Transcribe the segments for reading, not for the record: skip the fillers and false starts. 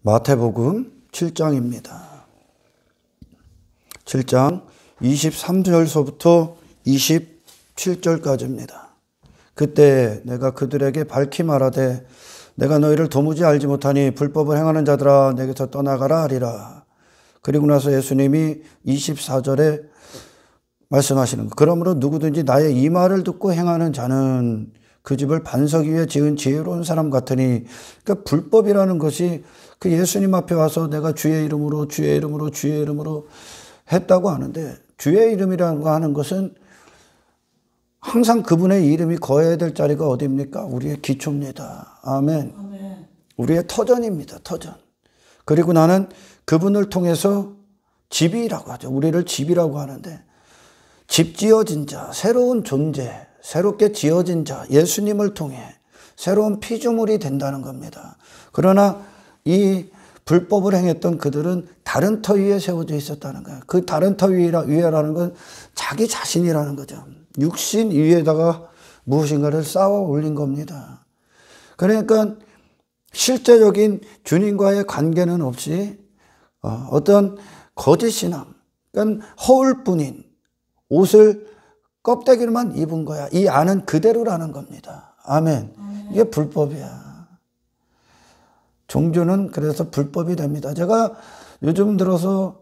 마태복음 7장입니다. 7장 23절서부터 27절까지입니다. 그때 내가 그들에게 밝히 말하되 내가 너희를 도무지 알지 못하니 불법을 행하는 자들아 내게서 떠나가라 하리라. 그리고 나서 예수님이 24절에 말씀하시는 것. 그러므로 누구든지 나의 이 말을 듣고 행하는 자는 그 집을 반석 위에 지은 지혜로운 사람 같으니, 그러니까 불법이라는 것이 그 예수님 앞에 와서 내가 주의 이름으로 했다고 하는데, 주의 이름이라는 거 하는 것은 항상 그분의 이름이 거해야 될 자리가 어디입니까? 우리의 기초입니다. 아멘. 아멘. 우리의 터전입니다. 터전. 그리고 나는 그분을 통해서 집이라고 하죠. 우리를 집이라고 하는데, 집 지어진 자, 새로운 존재, 새롭게 지어진 자, 예수님을 통해 새로운 피조물이 된다는 겁니다. 그러나 이 불법을 행했던 그들은 다른 터 위에 세워져 있었다는 거예요. 그 다른 터 위에라는 건 자기 자신이라는 거죠. 육신 위에다가 무엇인가를 쌓아 올린 겁니다. 그러니까 실제적인 주님과의 관계는 없이 어떤 거짓 신앙, 그러니까 허울뿐인 옷을 껍데기로만 입은 거야. 이 안은 그대로라는 겁니다. 아멘. 이게 불법이야. 종교는 그래서 불법이 됩니다. 제가 요즘 들어서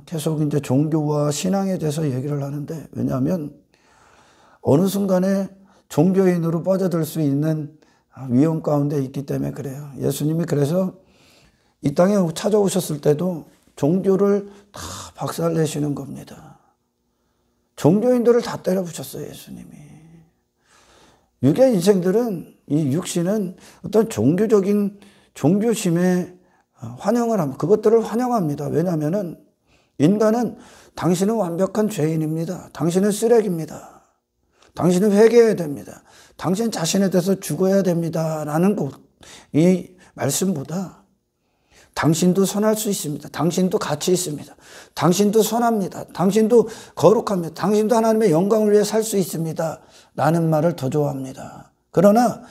계속 이제 종교와 신앙에 대해서 얘기를 하는데, 왜냐하면 어느 순간에 종교인으로 빠져들 수 있는 위험 가운데 있기 때문에 그래요. 예수님이 그래서 이 땅에 찾아오셨을 때도 종교를 다 박살내시는 겁니다. 종교인들을 다 때려부셨어요, 예수님이. 육의 인생들은, 이 육신은 어떤 종교적인 종교심에 환영을 합니다. 그것들을 환영합니다. 왜냐하면 인간은 당신은 완벽한 죄인입니다. 당신은 쓰레기입니다. 당신은 회개해야 됩니다. 당신 자신에 대해서 죽어야 됩니다. 라는 이 말씀보다 당신도 선할 수 있습니다. 당신도 가치 있습니다. 당신도 선합니다. 당신도 거룩합니다. 당신도 하나님의 영광을 위해 살 수 있습니다. 라는 말을 더 좋아합니다. 그러나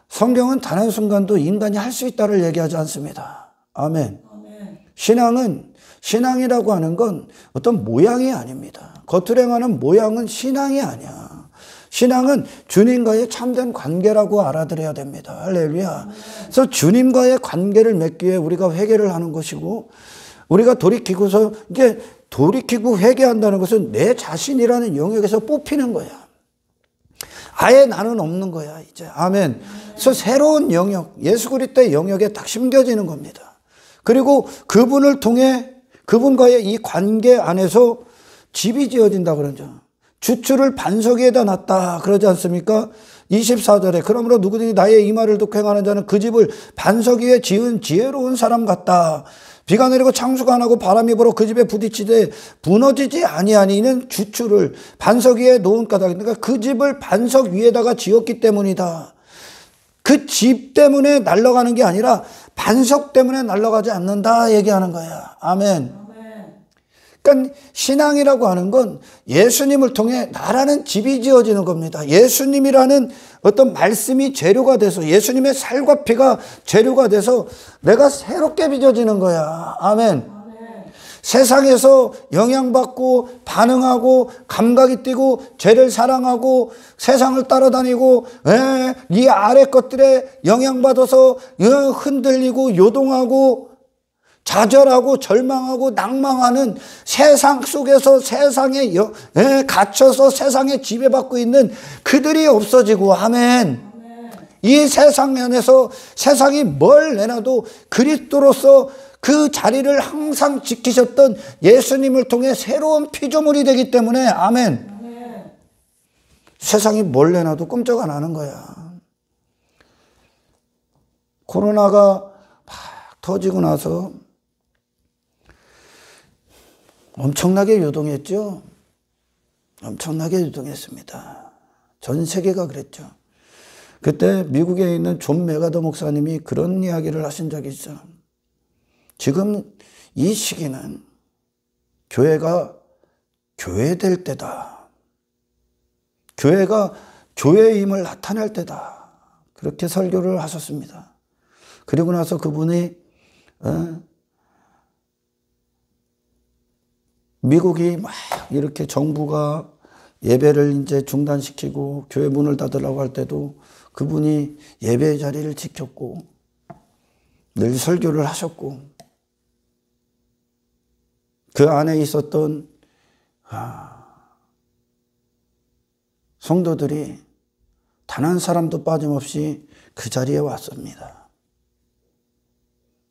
성경은 단 한순간도 인간이 할 수 있다를 얘기하지 않습니다. 아멘. 신앙이라고 하는 건 어떤 모양이 아닙니다. 겉으로 행하는 모양은 신앙이 아니야. 신앙은 주님과의 참된 관계라고 알아들어야 됩니다. 할렐루야. 그래서 주님과의 관계를 맺기 위해 우리가 회개를 하는 것이고, 우리가 돌이키고 회개한다는 것은 내 자신이라는 영역에서 뽑히는 거야. 아예 나는 없는 거야, 이제. 아멘. 그래서 새로운 영역, 예수 그리스도의 영역에 딱 심겨지는 겁니다. 그리고 그분을 통해 그분과의 이 관계 안에서 집이 지어진다 그러죠. 주추를 반석 위에다 놨다 그러지 않습니까? 24절에 그러므로 누구든지 나의 이 말을 듣고 행하는 자는 그 집을 반석 위에 지은 지혜로운 사람 같다. 비가 내리고 창수가 안 하고 바람이 불어 그 집에 부딪히되 무너지지 아니하니 이는 주추를 반석 위에 놓은 까닭. 그러니까 그 집을 반석 위에다가 지었기 때문이다. 그 집 때문에 날아가는 게 아니라 반석 때문에 날아가지 않는다 얘기하는 거야. 아멘. 그러니까 신앙이라고 하는 건 예수님을 통해 나라는 집이 지어지는 겁니다. 예수님이라는 어떤 말씀이 재료가 돼서, 예수님의 살과 피가 재료가 돼서 내가 새롭게 빚어지는 거야. 아멘. 세상에서 영향받고 반응하고 감각이 뛰고 죄를 사랑하고 세상을 따라다니고 이 아래 것들에 영향받아서 흔들리고 요동하고 좌절하고 절망하고 낭망하는 세상 속에서 세상에 갇혀서 세상에 지배받고 있는 그들이 없어지고, 아멘. 이 세상 안에서 세상이 뭘 내놔도 그리스도로서 그 자리를 항상 지키셨던 예수님을 통해 새로운 피조물이 되기 때문에, 아멘. 세상이 뭘 내놔도 꼼짝 안 하는 거야. 코로나가 막 터지고 나서 엄청나게 유동했죠. 엄청나게 유동했습니다. 전 세계가 그랬죠. 그때 미국에 있는 존 메가더 목사님이 그런 이야기를 하신 적이 있죠. 지금 이 시기는 교회가 교회될 때다. 교회가 교회의 힘을 나타낼 때다. 그렇게 설교를 하셨습니다. 그리고 나서 그분이 미국이 막 이렇게 정부가 예배를 이제 중단시키고 교회 문을 닫으라고 할 때도 그분이 예배의 자리를 지켰고 늘 설교를 하셨고 그 안에 있었던 성도들이 단 한 사람도 빠짐없이 그 자리에 왔습니다.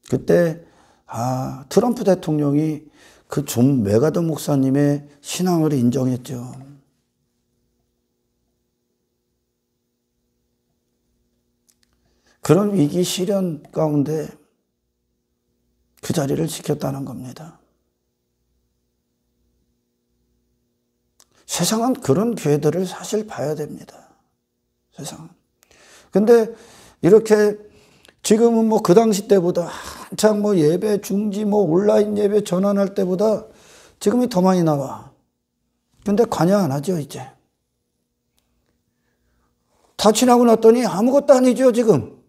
그때 트럼프 대통령이 그 존 메가더 목사님의 신앙을 인정했죠. 그런 위기 시련 가운데 그 자리를 지켰다는 겁니다. 세상은 그런 교회들을 사실 봐야 됩니다. 세상은. 근데 이렇게 지금은 뭐 그 당시 때보다 한창 뭐 예배 중지 뭐 온라인 예배 전환할 때보다 지금이 더 많이 나와. 근데 관여 안 하죠, 이제. 다 지나고 났더니 아무것도 아니죠, 지금.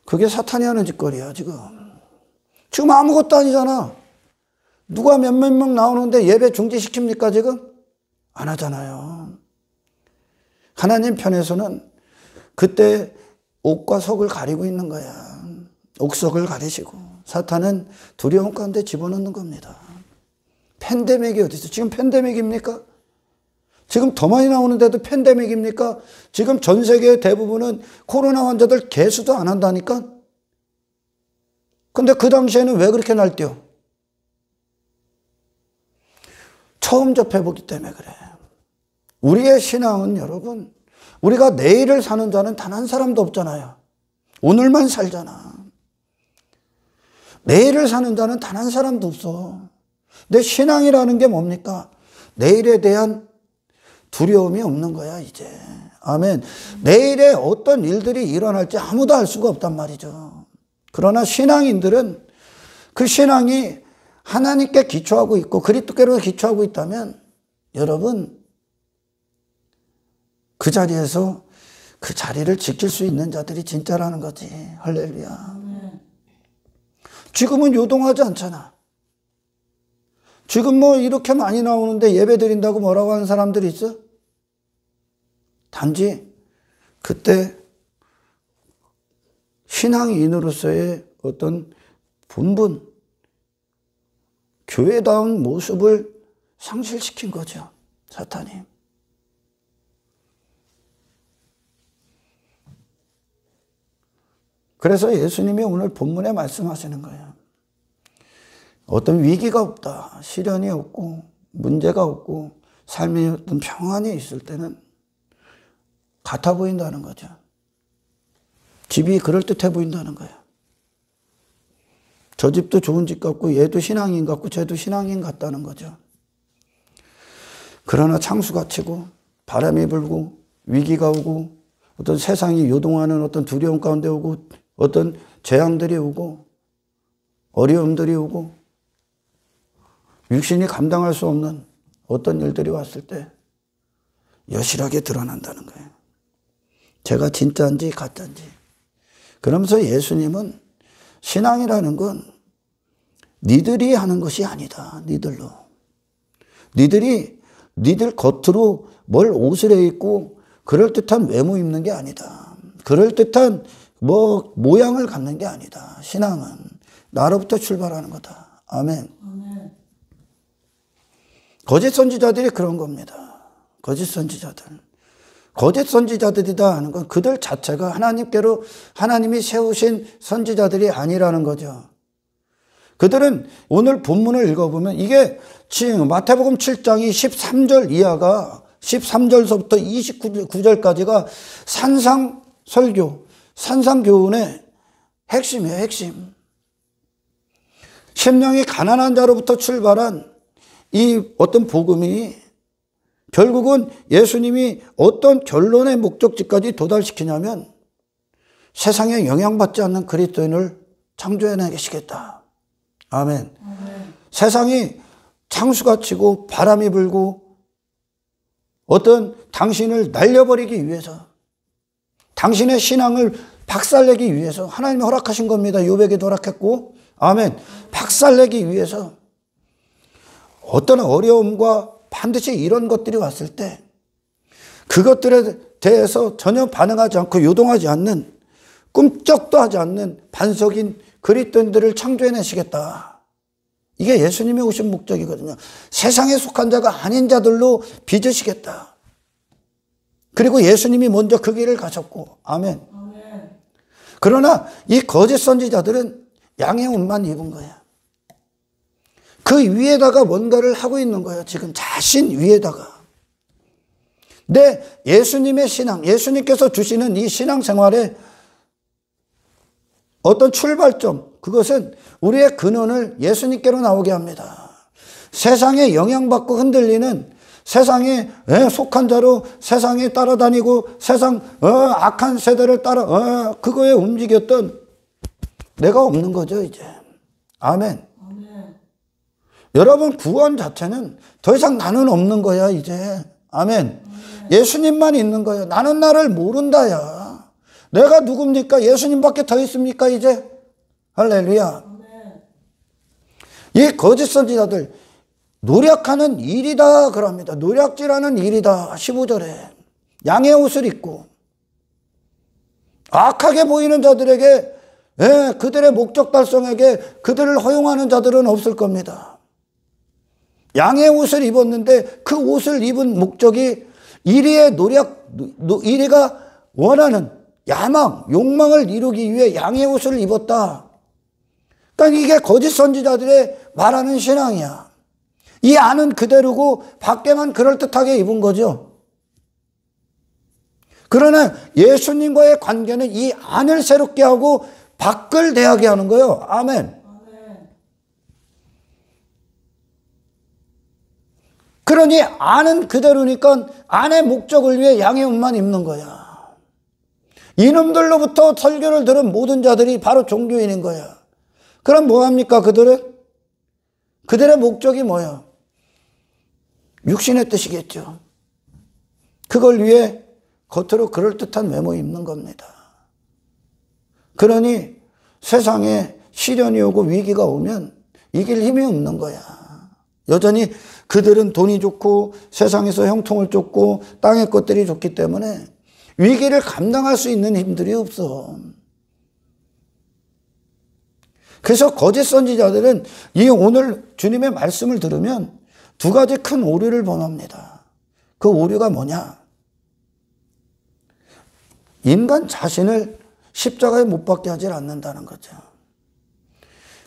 그게 사탄이 하는 짓거리야, 지금. 지금 아무것도 아니잖아. 누가 몇몇 명 나오는데 예배 중지시킵니까, 지금? 안 하잖아요. 하나님 편에서는 그때 옥과 석을 가리고 있는 거야. 옥석을 가리시고 사탄은 두려움 가운데 집어넣는 겁니다. 팬데믹이 어디 있어? 지금 팬데믹입니까? 지금 더 많이 나오는데도 팬데믹입니까? 지금 전 세계 대부분은 코로나 환자들 개수도 안 한다니까? 근데 그 당시에는 왜 그렇게 날뛰어? 처음 접해보기 때문에 그래. 우리의 신앙은 여러분, 우리가 내일을 사는 자는 단 한 사람도 없잖아요. 오늘만 살잖아. 내일을 사는 자는 단 한 사람도 없어. 내 신앙이라는 게 뭡니까? 내일에 대한 두려움이 없는 거야, 이제. 아멘. 내일에 어떤 일들이 일어날지 아무도 알 수가 없단 말이죠. 그러나 신앙인들은 그 신앙이 하나님께 기초하고 있고 그리스도께로 기초하고 있다면 여러분 그 자리에서 그 자리를 지킬 수 있는 자들이 진짜라는 거지. 할렐루야. 지금은 요동하지 않잖아. 지금 뭐 이렇게 많이 나오는데 예배 드린다고 뭐라고 하는 사람들이 있어? 단지 그때 신앙인으로서의 어떤 본분, 교회다운 모습을 상실시킨 거죠, 사탄이. 그래서 예수님이 오늘 본문에 말씀하시는 거예요. 어떤 위기가 없다, 시련이 없고 문제가 없고 삶의 어떤 평안이 있을 때는 같아 보인다는 거죠. 집이 그럴듯해 보인다는 거예요. 저 집도 좋은 집 같고 얘도 신앙인 같고 쟤도 신앙인 같다는 거죠. 그러나 창수가 치고 바람이 불고 위기가 오고 어떤 세상이 요동하는 어떤 두려움 가운데 오고 어떤 재앙들이 오고 어려움들이 오고 육신이 감당할 수 없는 어떤 일들이 왔을 때 여실하게 드러난다는 거예요. 제가 진짜인지 가짜인지. 그러면서 예수님은 신앙이라는 건 니들이 하는 것이 아니다. 니들로. 니들 겉으로 뭘 옷을 입고 그럴듯한 외모 입는 게 아니다. 그럴듯한 뭐 모양을 갖는 게 아니다. 신앙은 나로부터 출발하는 거다. 아멘. 거짓 선지자들이 그런 겁니다. 거짓 선지자들. 거짓 선지자들이다 하는 건 그들 자체가 하나님께로 하나님이 세우신 선지자들이 아니라는 거죠. 그들은 오늘 본문을 읽어보면 이게 지금 마태복음 7장이 13절 이하가 13절서부터 29절까지가 산상설교, 산상교훈의 핵심이에요, 핵심. 심령이 가난한 자로부터 출발한 이 어떤 복음이 결국은 예수님이 어떤 결론의 목적지까지 도달시키냐면 세상에 영향받지 않는 그리스도인을 창조해내 계시겠다. 아멘. 세상이 창수가 치고 바람이 불고 어떤 당신을 날려버리기 위해서 당신의 신앙을 박살내기 위해서 하나님이 허락하신 겁니다. 욥에게도 허락했고, 아멘. 박살내기 위해서 어떤 어려움과 반드시 이런 것들이 왔을 때 그것들에 대해서 전혀 반응하지 않고 요동하지 않는, 꿈쩍도 하지 않는 반석인 그리스도인들을 창조해내시겠다. 이게 예수님이 오신 목적이거든요. 세상에 속한 자가 아닌 자들로 빚으시겠다. 그리고 예수님이 먼저 그 길을 가셨고, 아멘. 그러나 이 거짓 선지자들은 양의 옷만 입은 거야. 그 위에다가 뭔가를 하고 있는 거야. 지금 자신 위에다가. 근데 예수님의 신앙, 예수님께서 주시는 이 신앙생활의 어떤 출발점, 그것은 우리의 근원을 예수님께로 나오게 합니다. 세상에 영향받고 흔들리는, 세상에 속한 자로 세상에 따라다니고 세상 악한 세대를 따라 그거에 움직였던 내가 없는 거죠, 이제. 아멘. 여러분, 구원 자체는 더 이상 나는 없는 거야, 이제. 아멘. 예수님만 있는 거야. 나는 나를 모른다야. 내가 누굽니까? 예수님밖에 더 있습니까, 이제? 할렐루야. 이 거짓 선지자들, 노력하는 일이다 그럽니다. 노력질하는 일이다. 15절에. 양의 옷을 입고 악하게 보이는 자들에게, 그들의 목적 달성에게 그들을 허용하는 자들은 없을 겁니다. 양의 옷을 입었는데 그 옷을 입은 목적이 이리의 노력, 이리가 원하는 야망, 욕망을 이루기 위해 양의 옷을 입었다. 그러니까 이게 거짓 선지자들의 말하는 신앙이야. 이 안은 그대로고 밖에만 그럴듯하게 입은 거죠. 그러나 예수님과의 관계는 이 안을 새롭게 하고 밖을 대하게 하는 거예요. 아멘. 그러니 안은 그대로니까 안의 목적을 위해 양의 옷만 입는 거야. 이놈들로부터 설교를 들은 모든 자들이 바로 종교인인 거야. 그럼 뭐합니까 그들은? 그들의 목적이 뭐야? 육신의 뜻이겠죠. 그걸 위해 겉으로 그럴듯한 외모 입는 겁니다. 그러니 세상에 시련이 오고 위기가 오면 이길 힘이 없는 거야. 여전히 그들은 돈이 좋고 세상에서 형통을 쫓고 땅의 것들이 좋기 때문에 위기를 감당할 수 있는 힘들이 없어. 그래서 거짓 선지자들은 이 오늘 주님의 말씀을 들으면 두 가지 큰 오류를 범합니다. 그 오류가 뭐냐? 인간 자신을 십자가에 못 박게 하지 않는다는 거죠.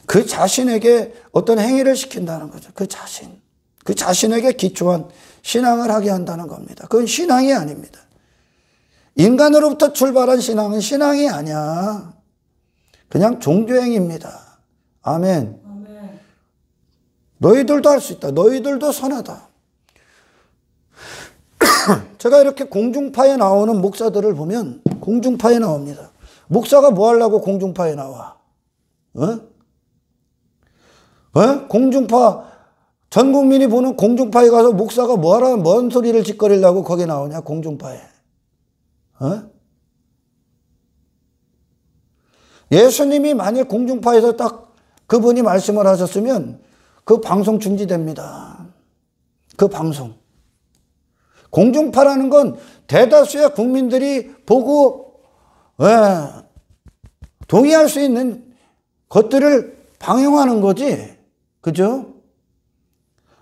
그 자신에게 어떤 행위를 시킨다는 거죠. 그 자신에게 기초한 신앙을 하게 한다는 겁니다. 그건 신앙이 아닙니다. 인간으로부터 출발한 신앙은 신앙이 아니야. 그냥 종교행위입니다. 아멘. 너희들도 할 수 있다. 너희들도 선하다. 제가 이렇게 공중파에 나오는 목사들을 보면 공중파에 나옵니다. 목사가 뭐 하려고 공중파에 나와? 공중파, 전 국민이 보는 공중파에 가서 목사가 뭐 하라, 뭔 소리를 짓거리려고 거기 나오냐, 공중파에. 예수님이 만일 공중파에서 딱 그분이 말씀을 하셨으면 그 방송 중지됩니다. 그 방송. 공중파라는 건 대다수의 국민들이 보고 동의할 수 있는 것들을 방영하는 거지. 그죠?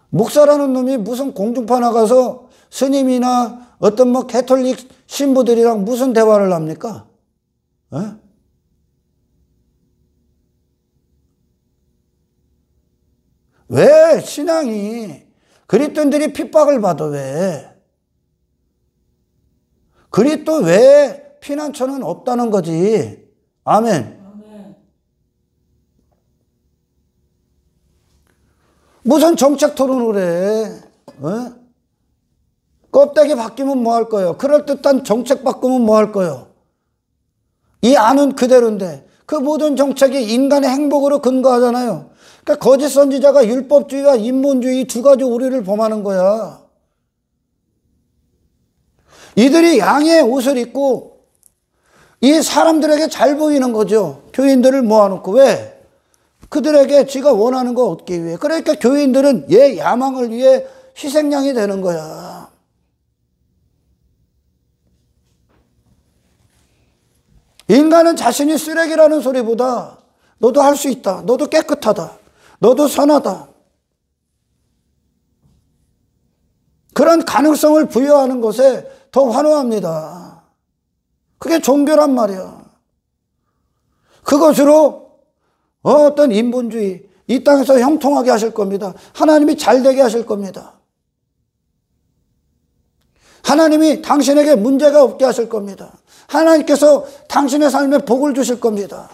목사라는 놈이 무슨 공중파 나가서 스님이나 어떤 뭐 캐톨릭 신부들이랑 무슨 대화를 합니까? 왜 신앙이 그리스도인들이 핍박을 받아? 왜? 그리스도 외에 피난처는 없다는 거지. 아멘. 무슨 정책 토론을 해? 껍데기 바뀌면 뭐 할 거예요? 그럴듯한 정책 바꾸면 뭐 할 거예요? 이 안은 그대로인데 그 모든 정책이 인간의 행복으로 근거하잖아요. 그러니까 거짓 선지자가 율법주의와 인본주의 두 가지 오류를 범하는 거야. 이들이 양의 옷을 입고 이 사람들에게 잘 보이는 거죠. 교인들을 모아놓고. 왜? 그들에게 지가 원하는 거 얻기 위해. 그러니까 교인들은 얘 야망을 위해 희생양이 되는 거야. 인간은 자신이 쓰레기라는 소리보다 너도 할 수 있다. 너도 깨끗하다. 너도 선하다. 그런 가능성을 부여하는 것에 더 환호합니다. 그게 종교란 말이야. 그것으로 어떤 인본주의, 이 땅에서 형통하게 하실 겁니다. 하나님이 잘되게 하실 겁니다. 하나님이 당신에게 문제가 없게 하실 겁니다. 하나님께서 당신의 삶에 복을 주실 겁니다.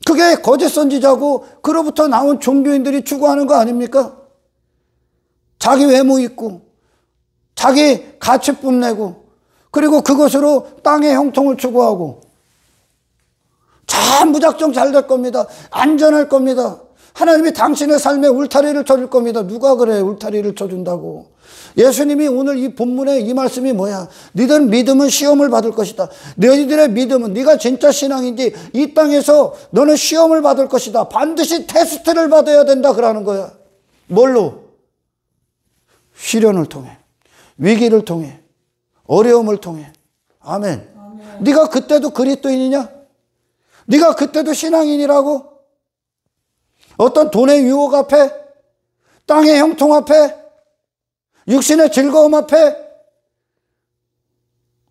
그게 거짓 선지자고 그로부터 나온 종교인들이 추구하는 거 아닙니까? 자기 외모 있고 자기 가치 뽐내고 그리고 그것으로 땅의 형통을 추구하고 참 무작정 잘 될 겁니다. 안전할 겁니다. 하나님이 당신의 삶에 울타리를 쳐줄 겁니다. 누가 그래 울타리를 쳐준다고. 예수님이 오늘 이 본문의 이 말씀이 뭐야? 너희들 믿음은 시험을 받을 것이다. 너희들의 믿음은 네가 진짜 신앙인지 이 땅에서 너는 시험을 받을 것이다. 반드시 테스트를 받아야 된다 그러는 거야. 뭘로? 시련을 통해, 위기를 통해, 어려움을 통해. 아멘. 네가 그때도 그리스도인이냐? 네가 그때도 신앙인이라고? 어떤 돈의 유혹 앞에, 땅의 형통 앞에, 육신의 즐거움 앞에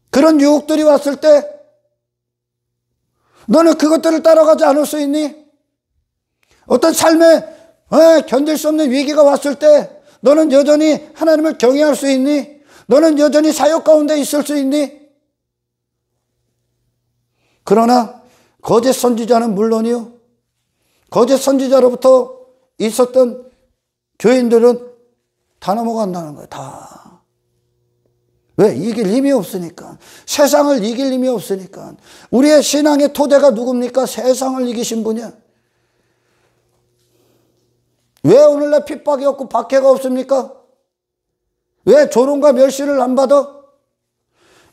그런 유혹들이 왔을 때 너는 그것들을 따라가지 않을 수 있니? 어떤 삶에 견딜 수 없는 위기가 왔을 때 너는 여전히 하나님을 경외할 수 있니? 너는 여전히 사역 가운데 있을 수 있니? 그러나 거짓 선지자는 물론이요, 거짓 선지자로부터 있었던 교인들은 다 넘어간다는 거예요. 다. 왜? 이길 힘이 없으니까. 세상을 이길 힘이 없으니까. 우리의 신앙의 토대가 누굽니까? 세상을 이기신 분이야. 왜 오늘날 핍박이 없고 박해가 없습니까? 왜 조롱과 멸시를 안 받아?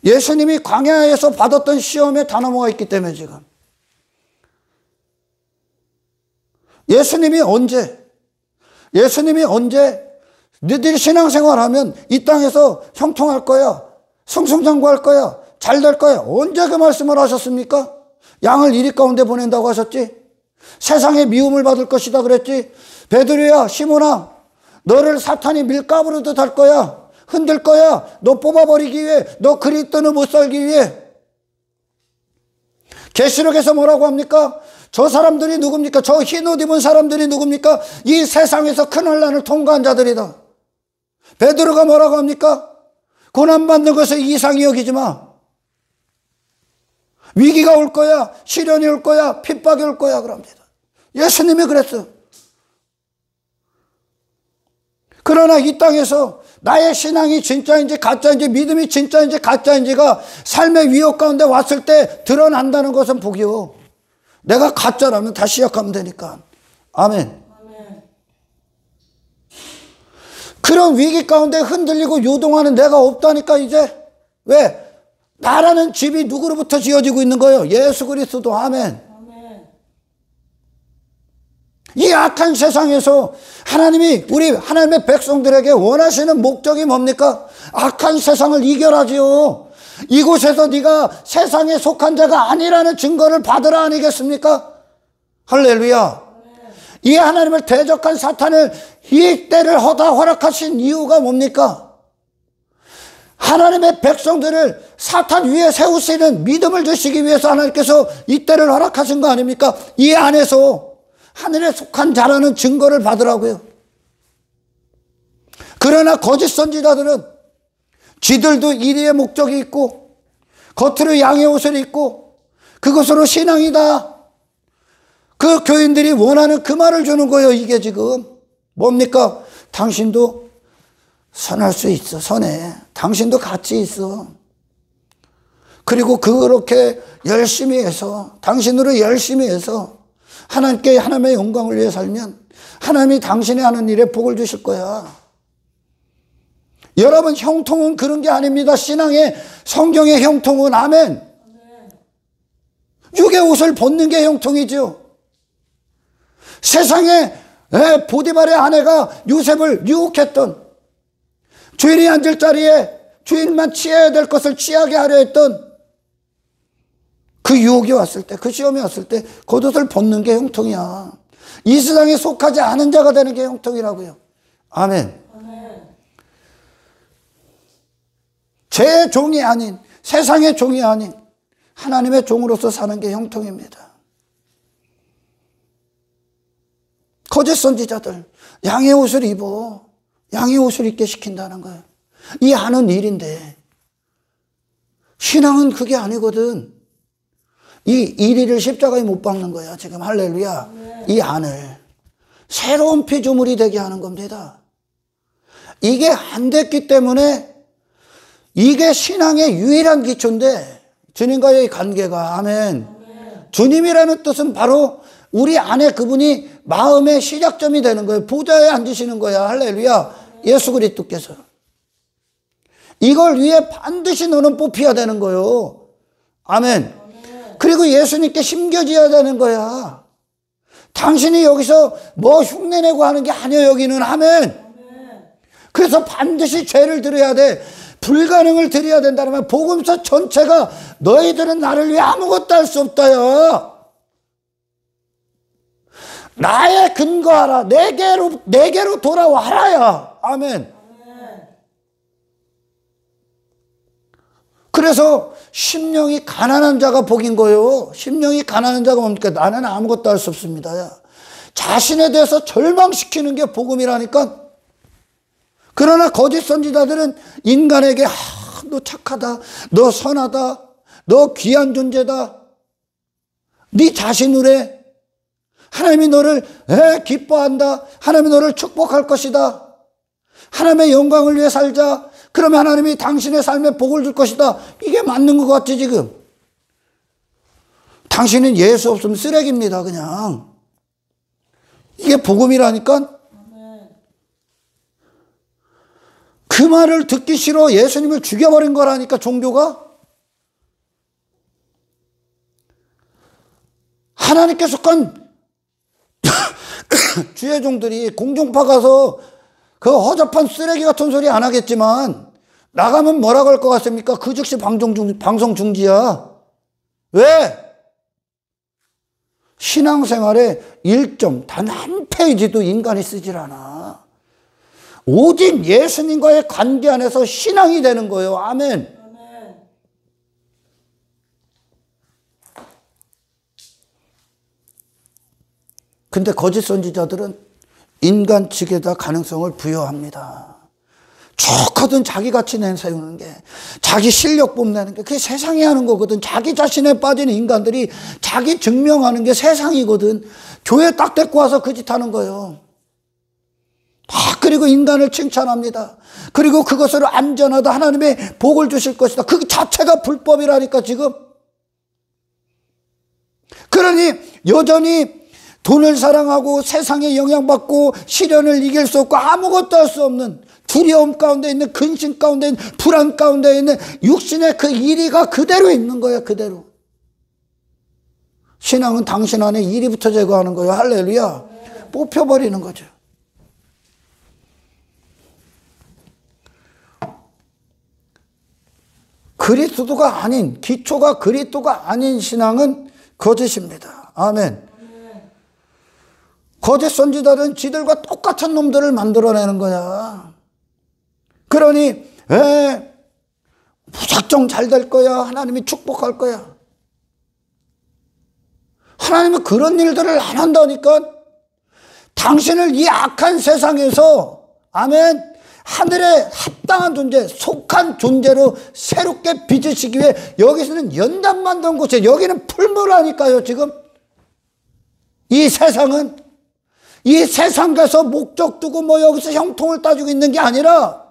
예수님이 광야에서 받았던 시험에 다 넘어가 있기 때문에 지금. 예수님이 언제 너희들이 신앙생활하면 이 땅에서 형통할 거야, 승승장구할 거야, 잘 될 거야, 언제 그 말씀을 하셨습니까? 양을 이리 가운데 보낸다고 하셨지. 세상에 미움을 받을 것이다 그랬지. 베드로야, 시몬아, 너를 사탄이 밀가부르듯 할 거야, 흔들 거야. 너 뽑아버리기 위해, 너 그리스도는 못 살기 위해. 계시록에서 뭐라고 합니까? 저 사람들이 누굽니까? 저 흰옷 입은 사람들이 누굽니까? 이 세상에서 큰 환난을 통과한 자들이다. 베드로가 뭐라고 합니까? 고난받는 것을 이상히 여기지 마. 위기가 올 거야, 시련이 올 거야, 핍박이 올 거야 그럽니다. 예수님이 그랬어. 그러나 이 땅에서 나의 신앙이 진짜인지 가짜인지, 믿음이 진짜인지 가짜인지가 삶의 위협 가운데 왔을 때 드러난다는 것은 복이요. 내가 가짜라면 다시 시작하면 되니까. 아멘. 그런 위기 가운데 흔들리고 요동하는 내가 없다니까 이제. 왜? 나라는 집이 누구로부터 지어지고 있는 거예요? 예수 그리스도. 아멘. 이 악한 세상에서 하나님이 우리 하나님의 백성들에게 원하시는 목적이 뭡니까? 악한 세상을 이겨라지요. 이곳에서 네가 세상에 속한 자가 아니라는 증거를 받으라 아니겠습니까? 할렐루야. 이 하나님을 대적한 사탄을 이 때를 허락하신 이유가 뭡니까? 하나님의 백성들을 사탄 위에 세우시는 믿음을 주시기 위해서 하나님께서 이 때를 허락하신 거 아닙니까? 이 안에서 하늘에 속한 자라는 증거를 받으라고요. 그러나 거짓 선지자들은 지들도 이리의 목적이 있고 겉으로 양의 옷을 입고 그것으로 신앙이다. 그 교인들이 원하는 그 말을 주는 거예요. 이게 지금 뭡니까? 당신도 선할 수 있어. 선해. 당신도 가치 있어. 그리고 그렇게 열심히 해서, 당신으로 열심히 해서 하나님께 하나님의 영광을 위해 살면 하나님이 당신이 하는 일에 복을 주실 거야. 여러분, 형통은 그런 게 아닙니다. 신앙의 성경의 형통은, 아멘, 육의 옷을 벗는 게 형통이죠. 세상에 보디발의 아내가 요셉을 유혹했던, 주인이 앉을 자리에 주인만 취해야 될 것을 취하게 하려 했던 그 유혹이 왔을 때, 그 시험이 왔을 때 겉옷을 벗는 게 형통이야. 이 세상에 속하지 않은 자가 되는 게 형통이라고요. 아멘. 제 종이 아닌, 세상의 종이 아닌 하나님의 종으로서 사는 게 형통입니다. 거짓 선지자들 양의 옷을 입어, 양의 옷을 입게 시킨다는 거예요. 이 하는 일인데, 신앙은 그게 아니거든. 이 이리를 십자가에 못 박는 거야 지금. 할렐루야. 이 안을 새로운 피조물이 되게 하는 겁니다. 이게 안 됐기 때문에, 이게 신앙의 유일한 기초인데, 주님과의 관계가, 아멘. 주님이라는 뜻은 바로 우리 안에 그분이 마음의 시작점이 되는 거예요. 보좌에 앉으시는 거야. 할렐루야. 예수 그리스도께서. 이걸 위해 반드시 너는 뽑혀야 되는 거예요. 아멘. 그리고 예수님께 심겨져야 되는 거야. 당신이 여기서 뭐 흉내내고 하는 게 아니에요, 여기는. 아멘. 그래서 반드시 죄를 들어야 돼. 불가능을 드려야 된다면 복음서 전체가 너희들은 나를 위해 아무것도 할 수 없다요. 나에 근거하라. 내게로 돌아와라야. 아멘. 그래서 심령이 가난한 자가 복인 거예요. 심령이 가난한 자가 뭡니까? 나는 아무것도 할 수 없습니다. 자신에 대해서 절망시키는 게 복음이라니까. 그러나 거짓 선지자들은 인간에게 너 착하다, 너 선하다, 너 귀한 존재다, 네 자신을 해, 하나님이 너를 기뻐한다, 하나님이 너를 축복할 것이다, 하나님의 영광을 위해 살자, 그러면 하나님이 당신의 삶에 복을 줄 것이다. 이게 맞는 것 같지 지금? 당신은 예수 없으면 쓰레기입니다 그냥. 이게 복음이라니까. 그 말을 듣기 싫어 예수님을 죽여버린 거라니까, 종교가. 하나님께 속한 주의 종들이 공중파 가서 그 허접한 쓰레기 같은 소리 안 하겠지만, 나가면 뭐라고 할 것 같습니까? 그 즉시 방송 중지야. 왜? 신앙생활에 1점, 단 한 페이지도 인간이 쓰질 않아. 오직 예수님과의 관계 안에서 신앙이 되는 거예요. 아멘. 근데 거짓 선지자들은 인간 측에다 가능성을 부여합니다. 좋거든 자기 가치 내세우는 게, 자기 실력 뽐내는 게. 그게 세상이 하는 거거든. 자기 자신에 빠진 인간들이 자기 증명하는 게 세상이거든. 교회 딱 데리고 와서 그 짓 하는 거예요. 그리고 인간을 칭찬합니다. 그리고 그것을 안전하다, 하나님의 복을 주실 것이다. 그 자체가 불법이라니까 지금. 그러니 여전히 돈을 사랑하고 세상에 영향받고 시련을 이길 수 없고 아무것도 할 수 없는, 두려움 가운데 있는, 근심 가운데 있는, 불안 가운데 있는 육신의 그 이리가 그대로 있는 거야. 그대로. 신앙은 당신 안에 이리부터 제거하는 거예요. 할렐루야. 뽑혀버리는 거죠. 그리스도가 아닌, 기초가 그리스도가 아닌 신앙은 거짓입니다. 아멘. 거짓 선지자들은 지들과 똑같은 놈들을 만들어내는 거야. 그러니 무작정 잘 될 거야, 하나님이 축복할 거야. 하나님은 그런 일들을 안 한다니까. 당신을 이 악한 세상에서, 아멘, 하늘에 합당한 존재, 속한 존재로 새롭게 빚으시기 위해 여기서는 연단 만든 곳에, 여기는 풀무라니까요 지금. 이 세상은, 이 세상 가서 목적 두고 뭐 여기서 형통을 따지고 있는 게 아니라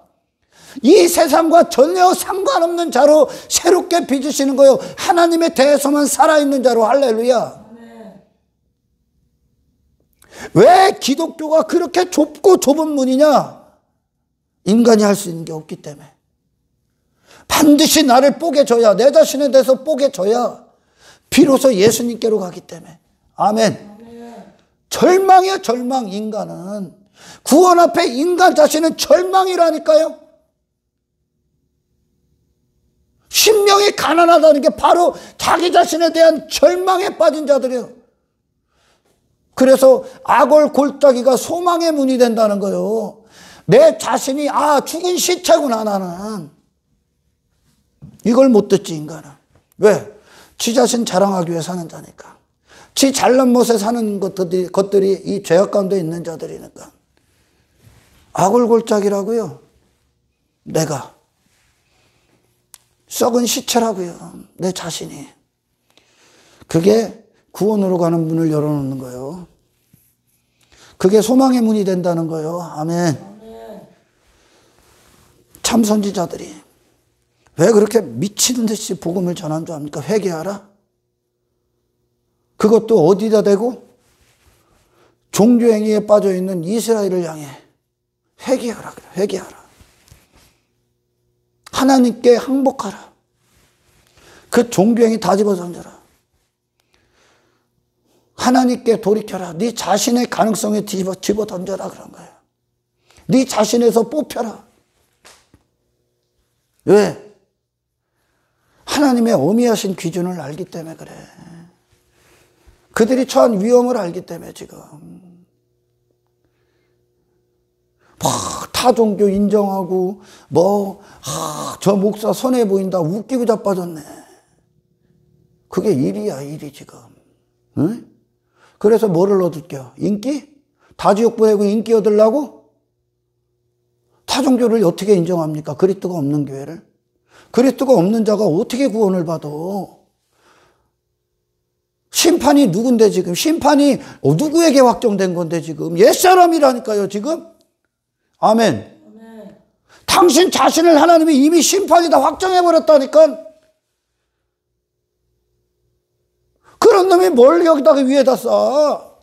이 세상과 전혀 상관없는 자로 새롭게 빚으시는 거예요. 하나님에 대해서만 살아있는 자로. 할렐루야. 왜 기독교가 그렇게 좁고 좁은 문이냐? 인간이 할 수 있는 게 없기 때문에. 반드시 나를 뽀개줘야, 내 자신에 대해서 뽀개줘야 비로소 예수님께로 가기 때문에. 아멘. 절망이야, 절망. 인간은 구원 앞에 인간 자신은 절망이라니까요. 심령이 가난하다는 게 바로 자기 자신에 대한 절망에 빠진 자들이에요. 그래서 악을 골짜기가 소망의 문이 된다는 거예요. 내 자신이 죽은 시체구나 나는. 이걸 못 듣지 인간은. 왜? 지 자신 자랑하기 위해 사는 자니까. 지 잘난 못에 사는 것들이 이 죄악 가운데 있는 자들이니까. 악을 골짜기라고요. 내가. 썩은 시체라고요. 내 자신이. 그게 구원으로 가는 문을 열어놓는 거예요. 그게 소망의 문이 된다는 거예요. 아멘. 참 선지자들이 왜 그렇게 미친 듯이 복음을 전한 줄 압니까? 회개하라. 그것도 어디다 대고? 종교행위에 빠져있는 이스라엘을 향해 회개하라. 그래. 회개하라. 하나님께 항복하라. 그 종교행위 다 집어던져라. 하나님께 돌이켜라. 네 자신의 가능성에 집어던져라 그런 거예요. 네 자신에서 뽑혀라. 왜? 하나님의 어미하신 기준을 알기 때문에 그래. 그들이 처한 위험을 알기 때문에 지금. 타 종교 인정하고 저 목사 선해 보인다. 웃기고 자빠졌네. 그게 일이야, 일이 지금. 응? 그래서 뭐를 얻을게요? 인기? 다 지옥 보내고 인기 얻으려고? 타 종교를 어떻게 인정합니까? 그리스도가 없는 교회를? 그리스도가 없는 자가 어떻게 구원을 받아? 심판이 누군데 지금? 심판이 누구에게 확정된 건데 지금? 옛사람이라니까요 지금? 아멘. 당신 자신을 하나님이 이미 심판이 다 확정해버렸다니까. 그런 놈이 뭘 여기다가 위에다 써?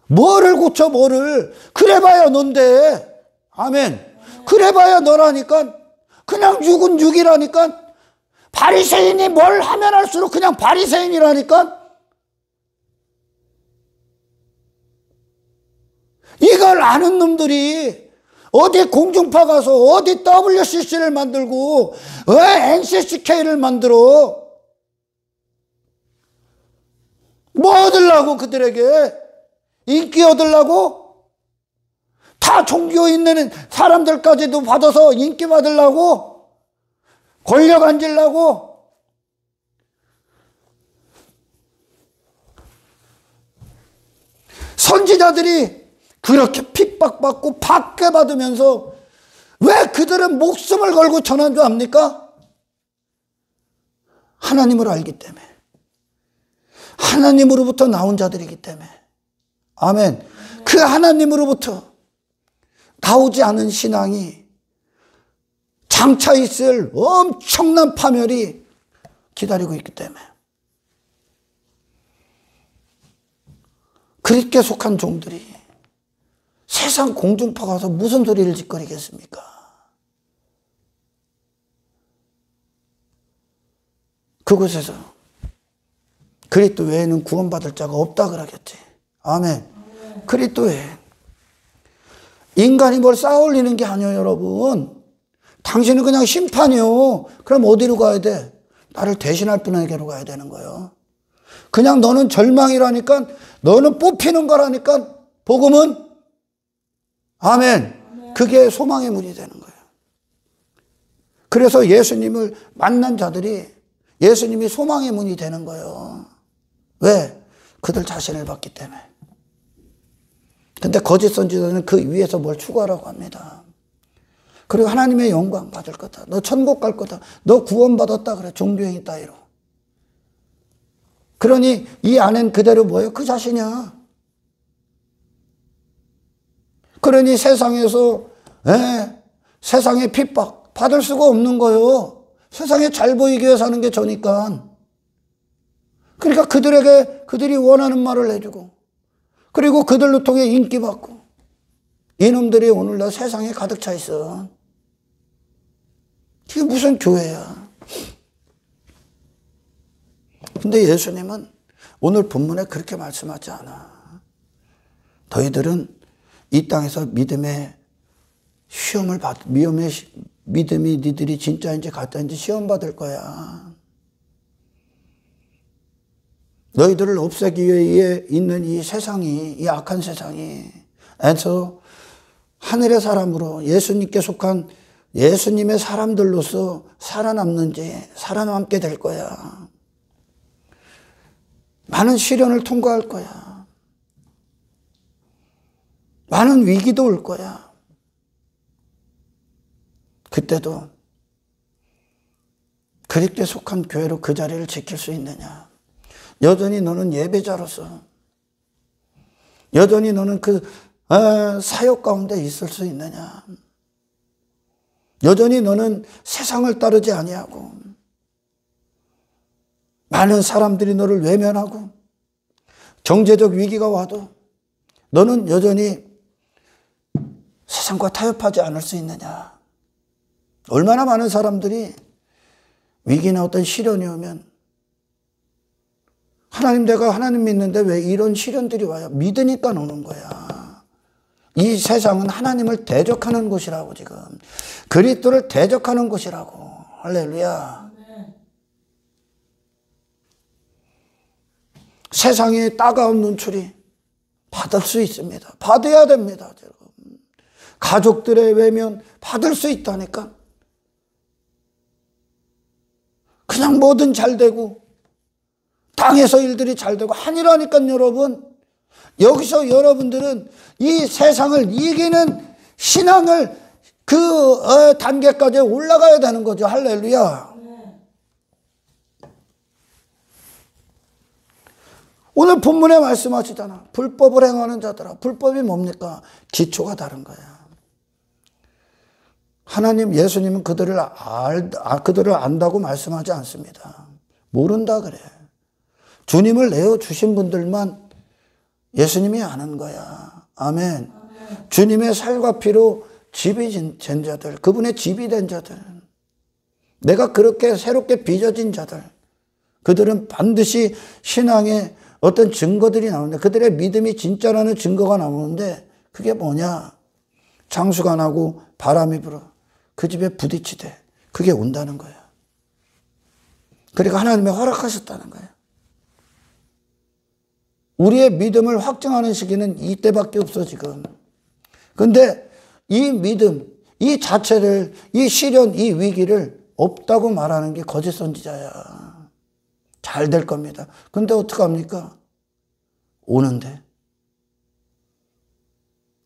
뭐를 고쳐 뭐를. 그래봐야 넌데. 아멘. 그래봐야 너라니까. 그냥 육은 육이라니까. 바리새인이 뭘 하면 할수록 그냥 바리새인이라니까. 이걸 아는 놈들이 어디 공중파 가서 어디 WCC를 만들고 왜 NCCK를 만들어? 뭐 얻으려고 그들에게? 인기 얻으려고? 다 종교 있는 사람들까지도 받아서 인기 받으려고? 권력 앉으려고? 선지자들이 그렇게 핍박받고 박해받으면서 왜 그들은 목숨을 걸고 전한 줄 압니까? 하나님을 알기 때문에. 하나님으로부터 나온 자들이기 때문에. 아멘. 그 하나님으로부터 나오지 않은 신앙이 장차 있을 엄청난 파멸이 기다리고 있기 때문에. 그리스도에 속한 종들이 세상 공중파 가서 무슨 소리를 짓거리겠습니까? 그곳에서 그리스도 외에는 구원받을 자가 없다 그러겠지. 아멘. 그리스도 외에. 인간이 뭘 쌓아 올리는 게 아니에요, 여러분. 당신은 그냥 심판이요. 그럼 어디로 가야 돼? 나를 대신할 분에게로 가야 되는 거예요. 그냥 너는 절망이라니까, 너는 뽑히는 거라니까, 복음은 아멘. 그게 소망의 문이 되는 거예요. 그래서 예수님을 만난 자들이 예수님이 소망의 문이 되는 거예요. 왜? 그들 자신을 봤기 때문에. 근데 거짓 선지자는 그 위에서 뭘 추구하라고 합니다. 그리고 하나님의 영광 받을 거다. 너 천국 갈 거다. 너 구원받았다 그래. 종교행위 따위로. 그러니 이 안엔 그대로 뭐예요? 그 자신이야. 그러니 세상에서 세상의 핍박 받을 수가 없는 거예요. 세상에 잘 보이기 위해 사는 게 저니까. 그러니까 그들에게 그들이 원하는 말을 해주고, 그리고 그들로 통해 인기 받고, 이놈들이 오늘날 세상에 가득 차 있어. 이게 무슨 교회야. 근데 예수님은 오늘 본문에 그렇게 말씀하지 않아. 너희들은 이 땅에서 믿음의 시험을 믿음이 니들이 진짜인지 가짜인지 시험 받을 거야. 너희들을 없애기 위해 있는 이 세상이, 이 악한 세상이 에서 하늘의 사람으로 예수님께 속한 예수님의 사람들로서 살아남게 될 거야. 많은 시련을 통과할 거야. 많은 위기도 올 거야. 그때도 그리스도에 속한 교회로 그 자리를 지킬 수 있느냐? 여전히 너는 예배자로서, 여전히 너는 그 사역 가운데 있을 수 있느냐? 여전히 너는 세상을 따르지 아니하고 많은 사람들이 너를 외면하고 경제적 위기가 와도 너는 여전히 세상과 타협하지 않을 수 있느냐? 얼마나 많은 사람들이 위기나 어떤 시련이 오면 내가 하나님 믿는데 왜 이런 시련들이 와요? 믿으니까 오는 거야. 이 세상은 하나님을 대적하는 곳이라고, 지금. 그리스도를 대적하는 곳이라고. 할렐루야. 세상의 따가운 눈초리 받을 수 있습니다. 받아야 됩니다, 여러분. 가족들의 외면 받을 수 있다니까. 그냥 뭐든 잘 되고 땅에서 일들이 잘 되고 하니라니까. 여러분, 여기서 여러분들은 이 세상을 이기는 신앙을 그 단계까지 올라가야 되는 거죠. 할렐루야. 오늘 본문에 말씀하시잖아. 불법을 행하는 자들아. 불법이 뭡니까? 기초가 다른 거야. 하나님, 예수님은 그들을 안다고 말씀하지 않습니다. 모른다 그래. 주님을 내어주신 분들만 예수님이 아는 거야. 아멘. 주님의 살과 피로 집이 된 자들, 그분의 집이 된 자들, 내가 그렇게 새롭게 빚어진 자들, 그들은 반드시 신앙의 어떤 증거들이 나오는데, 그들의 믿음이 진짜라는 증거가 나오는데, 그게 뭐냐? 장수가 나고 바람이 불어 그 집에 부딪히되 그게 온다는 거야. 그러니까 하나님이 허락하셨다는 거야. 우리의 믿음을 확증하는 시기는 이때밖에 없어, 지금. 근데 이 믿음, 이 자체를, 이 시련, 이 위기를 없다고 말하는 게 거짓 선지자야. 잘 될 겁니다. 근데 어떡합니까? 오는데.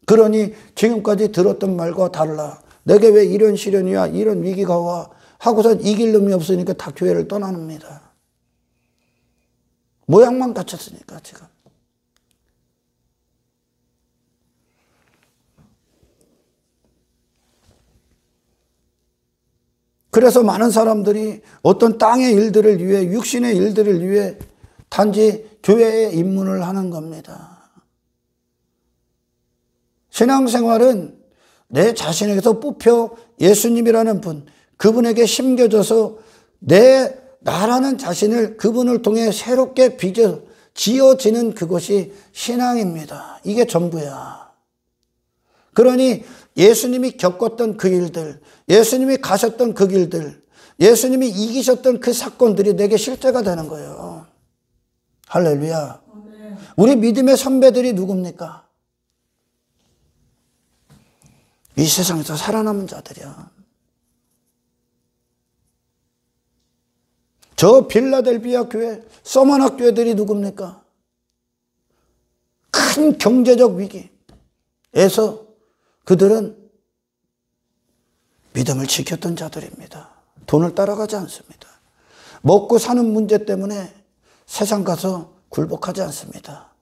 그러니 지금까지 들었던 말과 달라. 내게 왜 이런 시련이야, 이런 위기가 와 하고선 이길 놈이 없으니까 다 교회를 떠납니다. 모양만 갖췄으니까 지금. 그래서 많은 사람들이 어떤 땅의 일들을 위해, 육신의 일들을 위해 단지 교회에 입문을 하는 겁니다. 신앙생활은 내 자신에게서 뽑혀 예수님이라는 분, 그분에게 심겨져서 나라는 자신을 그분을 통해 새롭게 지어지는 그것이 신앙입니다. 이게 전부야. 그러니 예수님이 겪었던 그 일들, 예수님이 가셨던 그 길들, 예수님이 이기셨던 그 사건들이 내게 실제가 되는 거예요. 할렐루야. 우리 믿음의 선배들이 누굽니까? 이 세상에서 살아남은 자들이야. 저 빌라델비아 교회, 서머나 교회들이 누굽니까? 큰 경제적 위기에서 그들은 믿음을 지켰던 자들입니다. 돈을 따라가지 않습니다. 먹고 사는 문제 때문에 세상 가서 굴복하지 않습니다.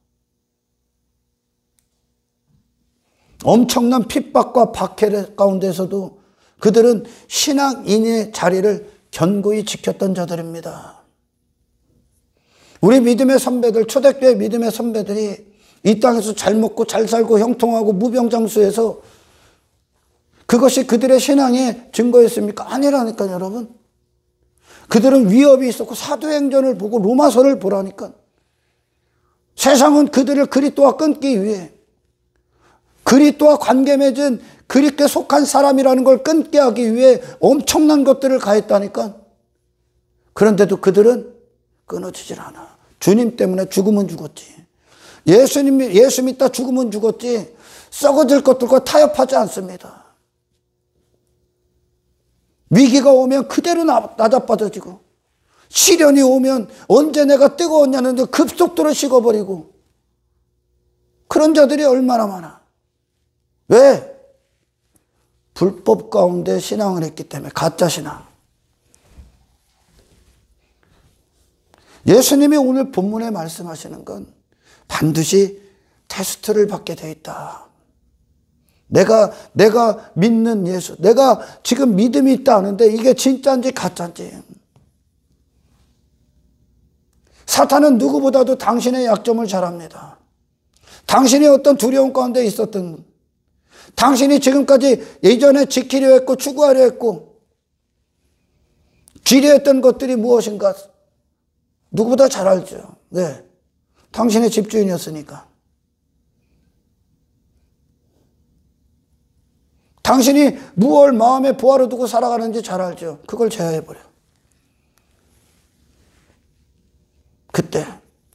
엄청난 핍박과 박해 가운데서도 그들은 신앙인의 자리를 견고히 지켰던 자들입니다. 우리 믿음의 선배들, 초대교회 믿음의 선배들이 이 땅에서 잘 먹고 잘 살고 형통하고 무병장수해서 그것이 그들의 신앙의 증거였습니까? 아니라니까요, 여러분. 그들은 위협이 있었고 사도행전을 보고 로마서를 보라니까. 세상은 그들을 그리스도와 끊기 위해, 그리스도와 관계 맺은 그리스도에 속한 사람이라는 걸 끊게 하기 위해 엄청난 것들을 가했다니까. 그런데도 그들은 끊어지질 않아. 주님 때문에 죽으면 죽었지. 예수 믿다 죽으면 죽었지. 썩어질 것들과 타협하지 않습니다. 위기가 오면 그대로 나자빠져지고, 시련이 오면 언제 내가 뜨거웠냐는데 급속도로 식어버리고, 그런 자들이 얼마나 많아. 왜? 불법 가운데 신앙을 했기 때문에. 가짜 신앙. 예수님이 오늘 본문에 말씀하시는 건 반드시 테스트를 받게 돼 있다. 내가 믿는 예수, 내가 지금 믿음이 있다 하는데 이게 진짜인지 가짜인지. 사탄은 누구보다도 당신의 약점을 잘 압니다. 당신이 어떤 두려움 가운데 있었던, 당신이 지금까지 예전에 지키려 했고 추구하려 했고 기대했던 것들이 무엇인가 누구보다 잘 알죠. 네, 당신의 집주인이었으니까. 당신이 무엇을 마음에 보화로 두고 살아가는지 잘 알죠. 그걸 제어해버려. 그때,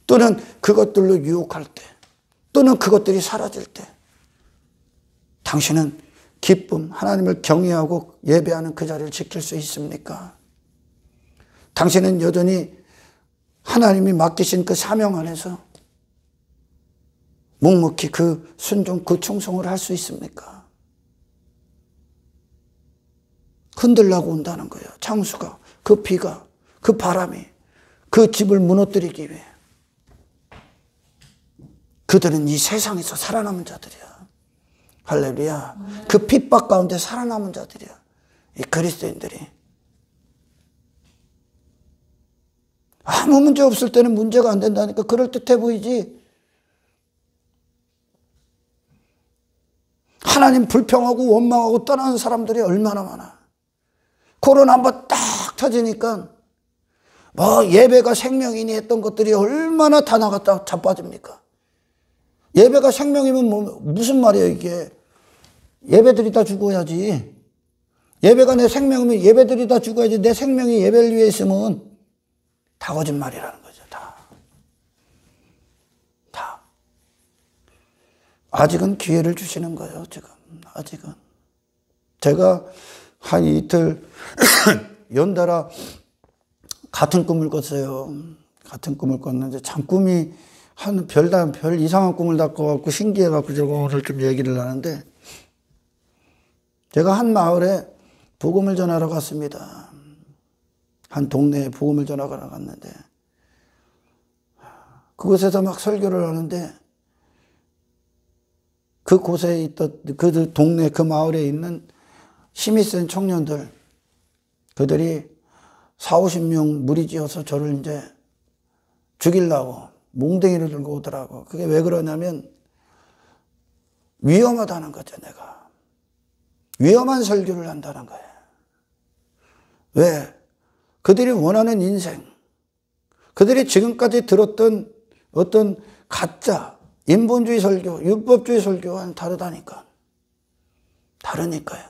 또는 그것들로 유혹할 때, 또는 그것들이 사라질 때, 당신은 기쁨, 하나님을 경외하고 예배하는 그 자리를 지킬 수 있습니까? 당신은 여전히 하나님이 맡기신 그 사명 안에서 묵묵히 그 순종, 그 충성을 할 수 있습니까? 흔들라고 온다는 거예요. 창수가, 그 비가, 그 바람이 그 집을 무너뜨리기 위해. 그들은 이 세상에서 살아남은 자들이야. 할렐루야. 그 핍박 가운데 살아남은 자들이야. 이 그리스도인들이. 아무 문제 없을 때는 문제가 안 된다니까. 그럴듯해 보이지. 하나님 불평하고 원망하고 떠나는 사람들이 얼마나 많아. 코로나 한번 딱 터지니까 뭐 예배가 생명이니 했던 것들이 얼마나 다 나갔다 자빠집니까? 예배가 생명이면 뭐 무슨 말이에요 이게. 예배드리다 죽어야지. 예배가 내 생명이면 예배드리다 죽어야지. 내 생명이 예배를 위해 있으면 다 거짓말이라는 거죠. 다. 아직은 기회를 주시는 거예요. 지금 아직은. 제가 한 이틀 연달아 같은 꿈을 꿨어요. 같은 꿈을 꿨는데 참 꿈이 한 별 이상한 꿈을 꿔갖고 신기해갖고 제가 오늘 좀 얘기를 하는데, 제가 한 마을에 복음을 전하러 갔습니다. 한 동네에 복음을 전하러 갔는데, 그곳에서 막 설교를 하는데, 그곳에 있던 그 동네 그 마을에 있는 힘이 센 청년들, 그들이 40-50명 무리지어서 저를 이제 죽이려고 몽댕이를 들고 오더라고. 그게 왜 그러냐면 위험하다는 거죠. 내가 위험한 설교를 한다는 거예요. 왜? 그들이 원하는 인생, 그들이 지금까지 들었던 어떤 가짜 인본주의 설교, 율법주의 설교와는 다르다니까. 다르니까요.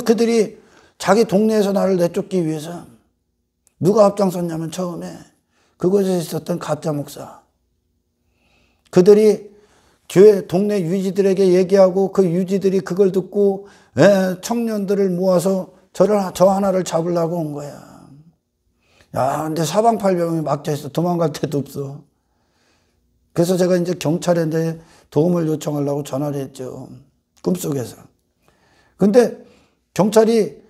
그들이 자기 동네에서 나를 내쫓기 위해서 누가 앞장섰냐면 처음에 그곳에 있었던 가짜 목사. 그들이 교회 동네 유지들에게 얘기하고 그 유지들이 그걸 듣고 청년들을 모아서 저 하나를 잡으려고 온 거야. 야, 근데 사방팔방이 막혀있어. 도망갈 데도 없어. 그래서 제가 이제 경찰에 도움을 요청하려고 전화를 했죠. 꿈속에서. 근데 경찰이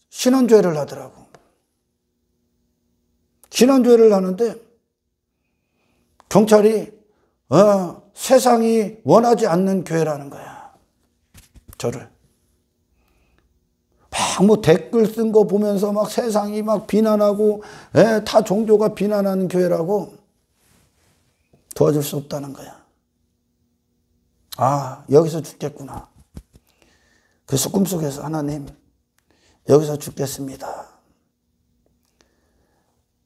신원조회를 하더라고. 신원조회를 하는데 경찰이 세상이 원하지 않는 교회라는 거야. 저를. 막 뭐 댓글 쓴 거 보면서 막 세상이 막 비난하고 타 종교가 비난하는 교회라고 도와줄 수 없다는 거야. 아, 여기서 죽겠구나. 그래서 꿈속에서 하나님, 여기서 죽겠습니다.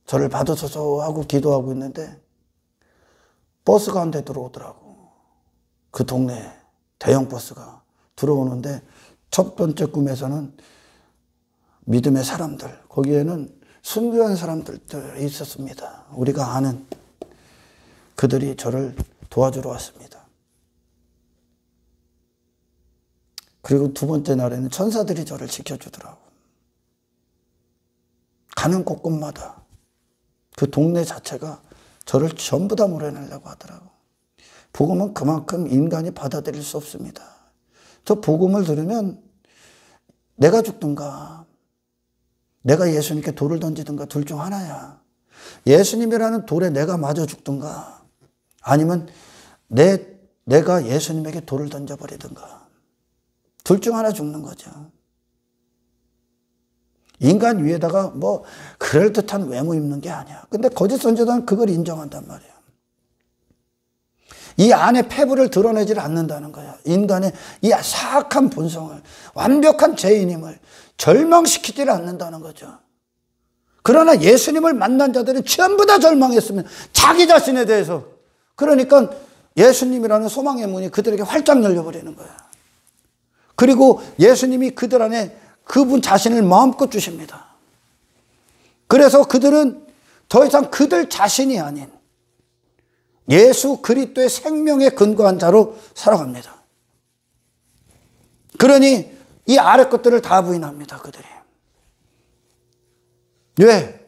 저를 받으소서 하고 기도하고 있는데 버스가 한 대 들어오더라고. 그 동네에 대형 버스가 들어오는데 첫 번째 꿈에서는 믿음의 사람들, 거기에는 순교한 사람들이 있었습니다. 우리가 아는 그들이 저를 도와주러 왔습니다. 그리고 두 번째 날에는 천사들이 저를 지켜주더라고. 가는 곳곳마다 그 동네 자체가 저를 전부 다 몰아내려고 하더라고. 복음은 그만큼 인간이 받아들일 수 없습니다. 저 복음을 들으면 내가 죽든가 내가 예수님께 돌을 던지든가 둘 중 하나야. 예수님이라는 돌에 내가 맞아 죽든가 아니면 내가 예수님에게 돌을 던져버리든가 둘 중 하나 죽는 거죠. 인간 위에다가 뭐 그럴듯한 외모 입는 게 아니야. 근데 거짓 선지자는 그걸 인정한단 말이야. 이 안에 폐부를 드러내질 않는다는 거야. 인간의 이 사악한 본성을, 완벽한 죄인임을 절망시키질 않는다는 거죠. 그러나 예수님을 만난 자들은 전부 다 절망했으면 자기 자신에 대해서. 그러니까 예수님이라는 소망의 문이 그들에게 활짝 열려버리는 거야. 그리고 예수님이 그들 안에 그분 자신을 마음껏 주십니다. 그래서 그들은 더 이상 그들 자신이 아닌 예수 그리스도의 생명에 근거한 자로 살아갑니다. 그러니 이 아래 것들을 다 부인합니다. 그들이. 왜?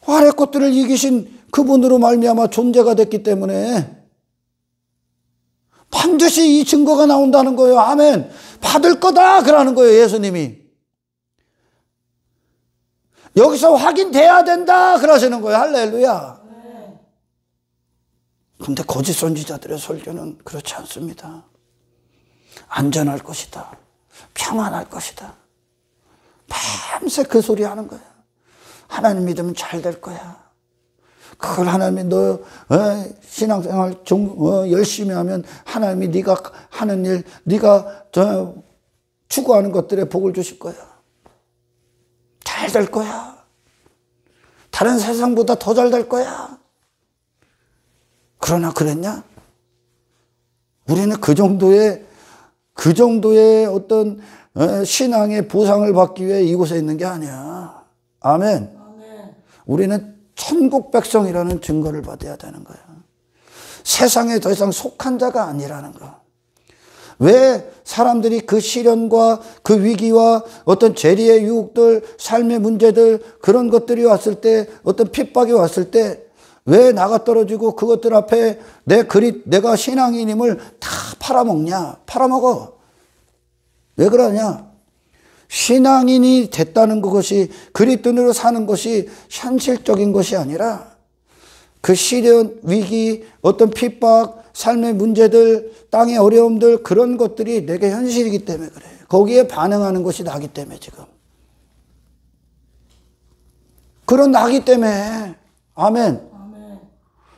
아래 것들을 이기신 그분으로 말미암아 존재가 됐기 때문에 반드시 이 증거가 나온다는 거예요. 아멘. 받을 거다 그러는 거예요. 예수님이. 여기서 확인돼야 된다 그러시는 거예요. 할렐루야. 그런데 거짓 선지자들의 설교는 그렇지 않습니다. 안전할 것이다. 평안할 것이다. 밤새 그 소리 하는 거야. 하나님 믿으면 잘 될 거야. 그걸 하나님이 너 신앙생활 열심히 하면 하나님이 네가 하는 일, 네가 추구하는 것들에 복을 주실 거야. 잘 될 거야. 다른 세상보다 더 잘 될 거야. 그러나 그랬냐? 우리는 그 정도의 어떤 신앙의 보상을 받기 위해 이곳에 있는 게 아니야. 아멘. 우리는 천국 백성이라는 증거를 받아야 되는 거야. 세상에 더 이상 속한 자가 아니라는 거. 왜 사람들이 그 시련과 그 위기와 어떤 재리의 유혹들, 삶의 문제들, 그런 것들이 왔을 때, 어떤 핍박이 왔을 때 왜 나가 떨어지고 그것들 앞에 내가 신앙인임을 다 팔아먹냐? 팔아먹어. 왜 그러냐? 신앙인이 됐다는 그것이 그리스도인으로 사는 것이 현실적인 것이 아니라 그 시련, 위기, 어떤 핍박, 삶의 문제들, 땅의 어려움들 그런 것들이 내게 현실이기 때문에 그래. 거기에 반응하는 것이 나기 때문에 지금. 그런 나기 때문에 아멘.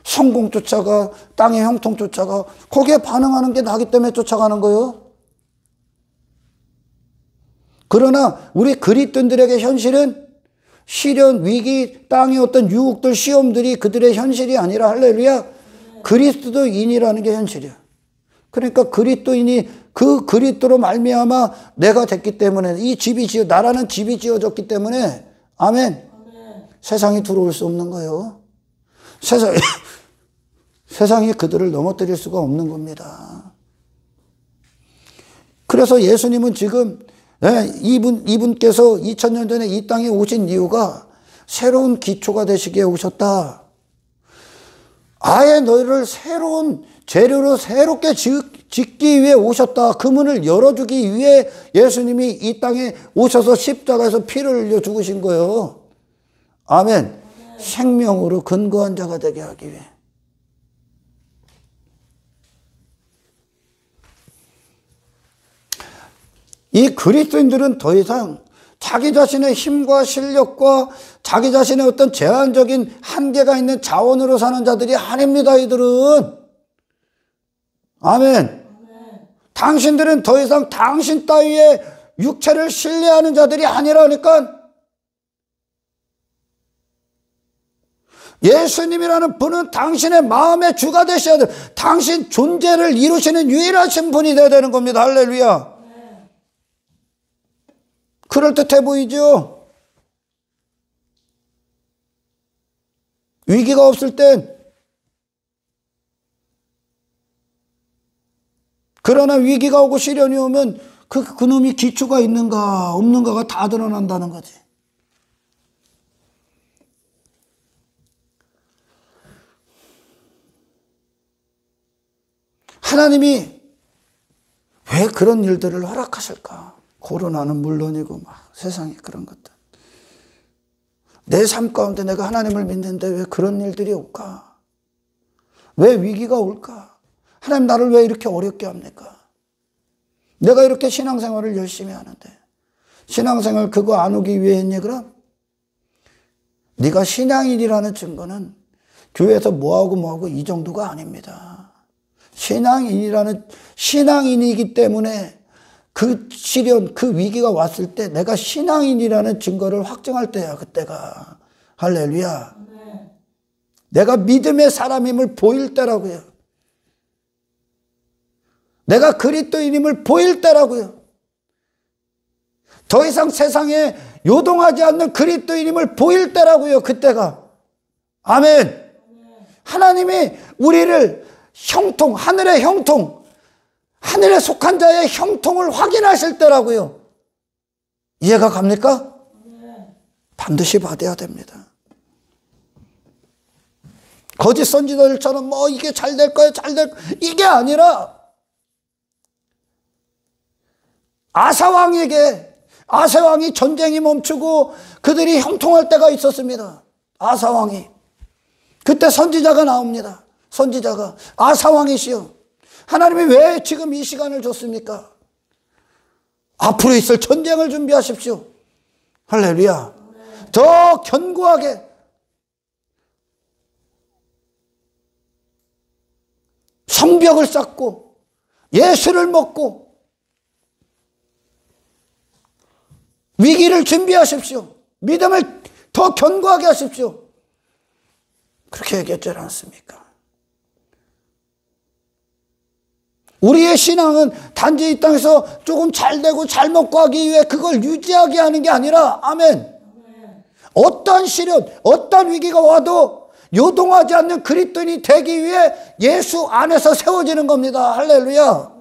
성공 쫓아가 땅의 형통 쫓아가 거기에 반응하는 게 나기 때문에 쫓아가는 거예요. 그러나 우리 그리스도인들에게 현실은 시련, 위기, 땅의 어떤 유혹들, 시험들이 그들의 현실이 아니라 할렐루야. 그리스도인이라는 게 현실이야. 그러니까 그리스도인이 그 그리스도로 말미암아 내가 됐기 때문에 이 집이 나라는 집이 지어졌기 때문에 아멘. 세상이 들어올 수 없는 거예요. 세상이 그들을 넘어뜨릴 수가 없는 겁니다. 그래서 예수님은 지금 이분께서 2000년 전에 이 땅에 오신 이유가 새로운 기초가 되시기에 오셨다. 아예 너희를 새로운 재료로 새롭게 짓기 위해 오셨다. 그 문을 열어주기 위해 예수님이 이 땅에 오셔서 십자가에서 피를 흘려 죽으신 거예요. 아멘. 생명으로 근거한 자가 되게 하기 위해. 이 그리스도인들은 더 이상 자기 자신의 힘과 실력과 자기 자신의 어떤 제한적인 한계가 있는 자원으로 사는 자들이 아닙니다, 이들은. 아멘. 당신들은 더 이상 당신 따위의 육체를 신뢰하는 자들이 아니라니까. 예수님이라는 분은 당신의 마음의 주가 되셔야 돼요. 당신 존재를 이루시는 유일하신 분이 되어야 되는 겁니다. 할렐루야. 그럴듯해 보이죠? 위기가 없을 땐, 그러나 위기가 오고 시련이 오면 그놈이 기초가 있는가 없는가가 다 드러난다는 거지. 하나님이 왜 그런 일들을 허락하실까? 코로나는 물론이고 막 세상에 그런 것들. 내 삶 가운데 내가 하나님을 믿는데 왜 그런 일들이 올까? 왜 위기가 올까? 하나님 나를 왜 이렇게 어렵게 합니까? 내가 이렇게 신앙생활을 열심히 하는데 신앙생활 그거 안 오기 위해 했니 그럼? 네가 신앙인이라는 증거는 교회에서 뭐하고 이 정도가 아닙니다. 신앙인이기 때문에 그 시련, 그 위기가 왔을 때 내가 신앙인이라는 증거를 확증할 때야, 그때가. 할렐루야. 네. 내가 믿음의 사람임을 보일 때라고요. 내가 그리스도인임을 보일 때라고요. 더 이상 세상에 요동하지 않는 그리스도인임을 보일 때라고요, 그때가. 아멘. 네. 하나님이 우리를 형통, 하늘의 형통, 하늘에 속한 자의 형통을 확인하실 때라고요. 이해가 갑니까? 반드시 받아야 됩니다. 거짓 선지자들처럼 이게 잘 될 거야, 잘 될 거야. 이게 아니라 아사왕이 전쟁이 멈추고 그들이 형통할 때가 있었습니다. 아사왕이. 그때 선지자가 나옵니다. 선지자가 아사왕이시여, 하나님이 왜 지금 이 시간을 줬습니까? 앞으로 있을 전쟁을 준비하십시오. 할렐루야. 더 견고하게 성벽을 쌓고 예수를 먹고 위기를 준비하십시오. 믿음을 더 견고하게 하십시오. 그렇게 얘기했지 않습니까? 우리의 신앙은 단지 이 땅에서 조금 잘 되고 잘 먹고 하기 위해 그걸 유지하게 하는 게 아니라, 아멘. 어떤 시련, 어떤 위기가 와도 요동하지 않는 그리스도인이 되기 위해 예수 안에서 세워지는 겁니다. 할렐루야.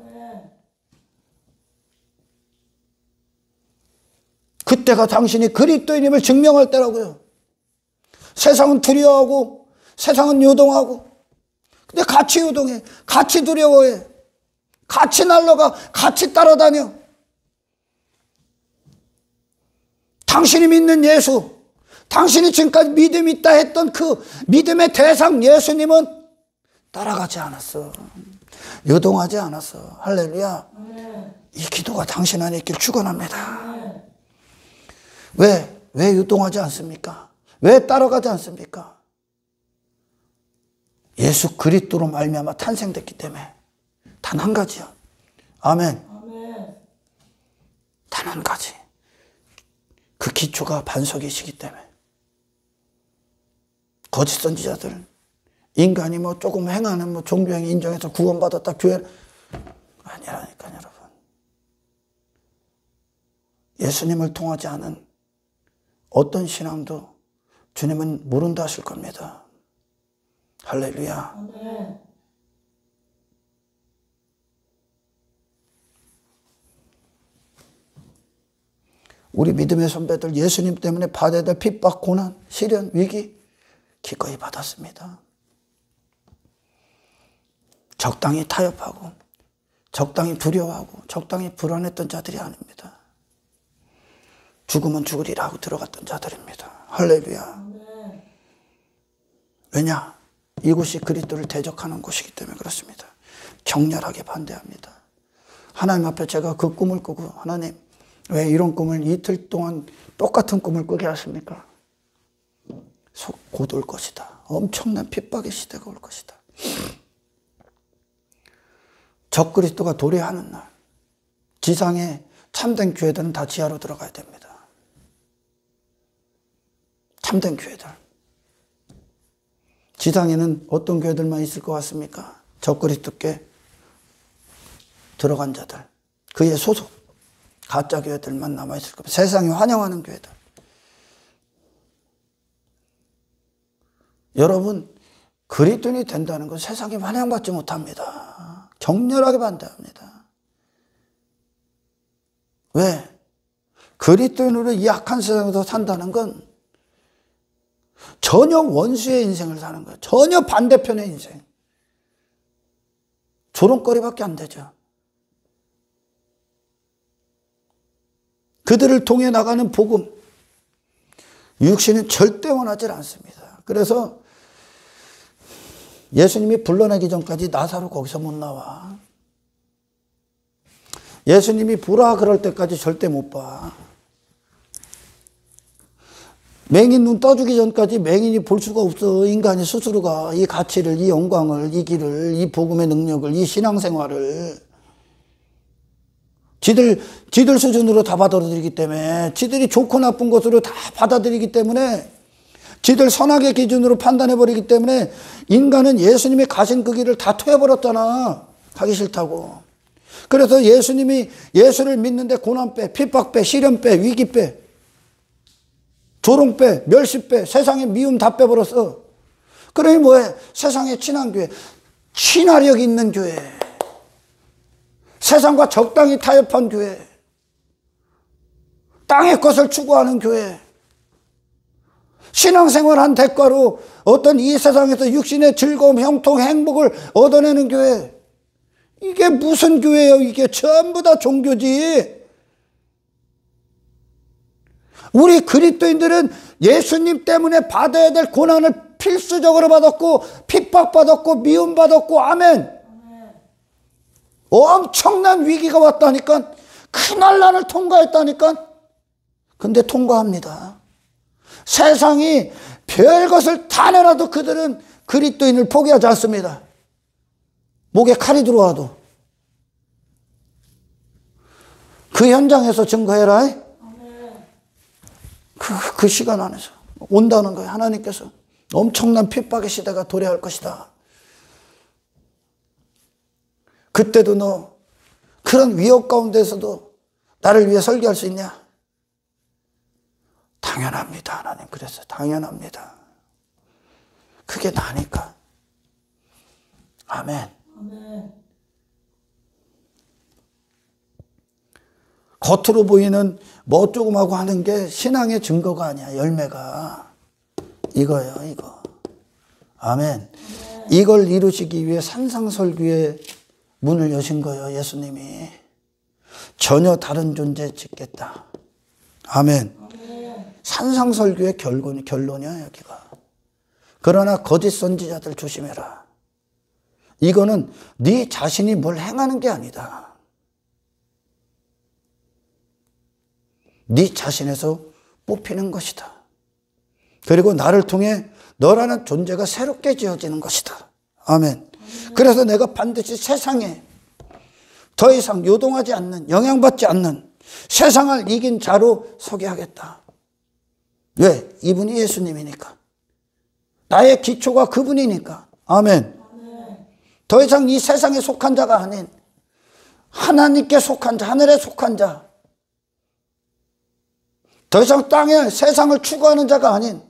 그때가 당신이 그리스도인임을 증명할 때라고요. 세상은 두려워하고 세상은 요동하고, 근데 같이 요동해, 같이 두려워해, 같이 날아가, 같이 따라다녀. 당신이 믿는 예수, 당신이 지금까지 믿음이 있다 했던 그 믿음의 대상 예수님은 따라가지 않았어. 요동하지 않았어. 할렐루야. 이 기도가 당신 안에 있길 축원합니다. 왜 요동하지 않습니까? 왜 따라가지 않습니까? 예수 그리스도로 말미암아 탄생됐기 때문에. 단 한 가지요. 아멘. 단 한 가지. 그 기초가 반석이시기 때문에. 거짓 선지자들, 인간이 조금 행하는 종교행 인정해서 구원받았다, 교회 아니라니까요, 여러분. 예수님을 통하지 않은 어떤 신앙도 주님은 모른다 하실 겁니다. 할렐루야. 우리 믿음의 선배들 예수님 때문에 받아야 될 핍박, 고난, 시련, 위기 기꺼이 받았습니다. 적당히 타협하고 적당히 두려워하고 적당히 불안했던 자들이 아닙니다. 죽으면 죽으리라 하고 들어갔던 자들입니다. 할렐루야. 왜냐? 이곳이 그리스도를 대적하는 곳이기 때문에 그렇습니다. 격렬하게 반대합니다. 하나님 앞에 제가 그 꿈을 꾸고, 하나님 왜 이런 꿈을 이틀 동안 똑같은 꿈을 꾸게 하십니까? 곧 올 것이다. 엄청난 핍박의 시대가 올 것이다. 적그리스도가 도래하는 날, 지상에 참된 교회들은 다 지하로 들어가야 됩니다. 참된 교회들. 지상에는 어떤 교회들만 있을 것 같습니까? 적그리스도께 들어간 자들, 그의 소속, 가짜 교회들만 남아있을 겁니다. 세상이 환영하는 교회들. 여러분, 그리스도인이 된다는 건 세상이 환영받지 못합니다. 격렬하게 반대합니다. 왜? 그리스도인으로 이 악한 세상에서 산다는 건 전혀 원수의 인생을 사는 거예요. 전혀 반대편의 인생. 조롱거리밖에 안 되죠. 그들을 통해 나가는 복음, 육신은 절대 원하지 않습니다. 그래서 예수님이 불러내기 전까지 나사로 거기서 못 나와. 예수님이 보라 그럴 때까지 절대 못 봐. 맹인 눈 떠주기 전까지 맹인이 볼 수가 없어. 인간이 스스로가 이 가치를, 이 영광을, 이 길을, 이 복음의 능력을, 이 신앙생활을 지들 수준으로 다 받아들이기 때문에, 지들이 좋고 나쁜 것으로 다 받아들이기 때문에, 지들 선악의 기준으로 판단해버리기 때문에 인간은 예수님이 가신 그 길을 다 토해버렸잖아. 가기 싫다고. 그래서 예수님이 예수를 믿는데 고난 빼, 핍박 빼, 시련 빼, 위기 빼, 조롱 빼, 멸시 빼, 세상의 미움 다 빼버렸어. 그러니 뭐해? 세상에 친한 교회, 친화력 있는 교회, 세상과 적당히 타협한 교회, 땅의 것을 추구하는 교회, 신앙생활한 대가로 어떤 이 세상에서 육신의 즐거움, 형통, 행복을 얻어내는 교회. 이게 무슨 교회예요? 이게 전부 다 종교지. 우리 그리스도인들은 예수님 때문에 받아야 될 고난을 필수적으로 받았고, 핍박받았고, 미움받았고, 아멘. 엄청난 위기가 왔다니까. 큰 난란을 통과했다니까. 근데 통과합니다. 세상이 별것을 다 내놔도 그들은 그리스도인을 포기하지 않습니다. 목에 칼이 들어와도. 그 현장에서 증거해라. 그 시간 안에서 온다는 거예요. 하나님께서 엄청난 핍박의 시대가 도래할 것이다. 그때도 너 그런 위협 가운데서도 나를 위해 설교할 수 있냐? 당연합니다. 하나님 그래서 당연합니다. 그게 나니까. 아멘. 아멘. 겉으로 보이는 뭐 조금하고 하는 게 신앙의 증거가 아니야. 열매가 이거예요. 이거. 아멘. 아멘. 이걸 이루시기 위해 산상설교의 문을 여신 거예요. 예수님이. 전혀 다른 존재 짓겠다. 아멘. 산상설교의 결론이야 여기가. 그러나 거짓 선지자들 조심해라. 이거는 네 자신이 뭘 행하는 게 아니다. 네 자신에서 뽑히는 것이다. 그리고 나를 통해 너라는 존재가 새롭게 지어지는 것이다. 아멘. 그래서 내가 반드시 세상에 더 이상 요동하지 않는, 영향받지 않는 세상을 이긴 자로 서게 하겠다. 왜? 이분이 예수님이니까. 나의 기초가 그분이니까. 아멘. 더 이상 이 세상에 속한 자가 아닌 하나님께 속한 자, 하늘에 속한 자. 더 이상 땅에 세상을 추구하는 자가 아닌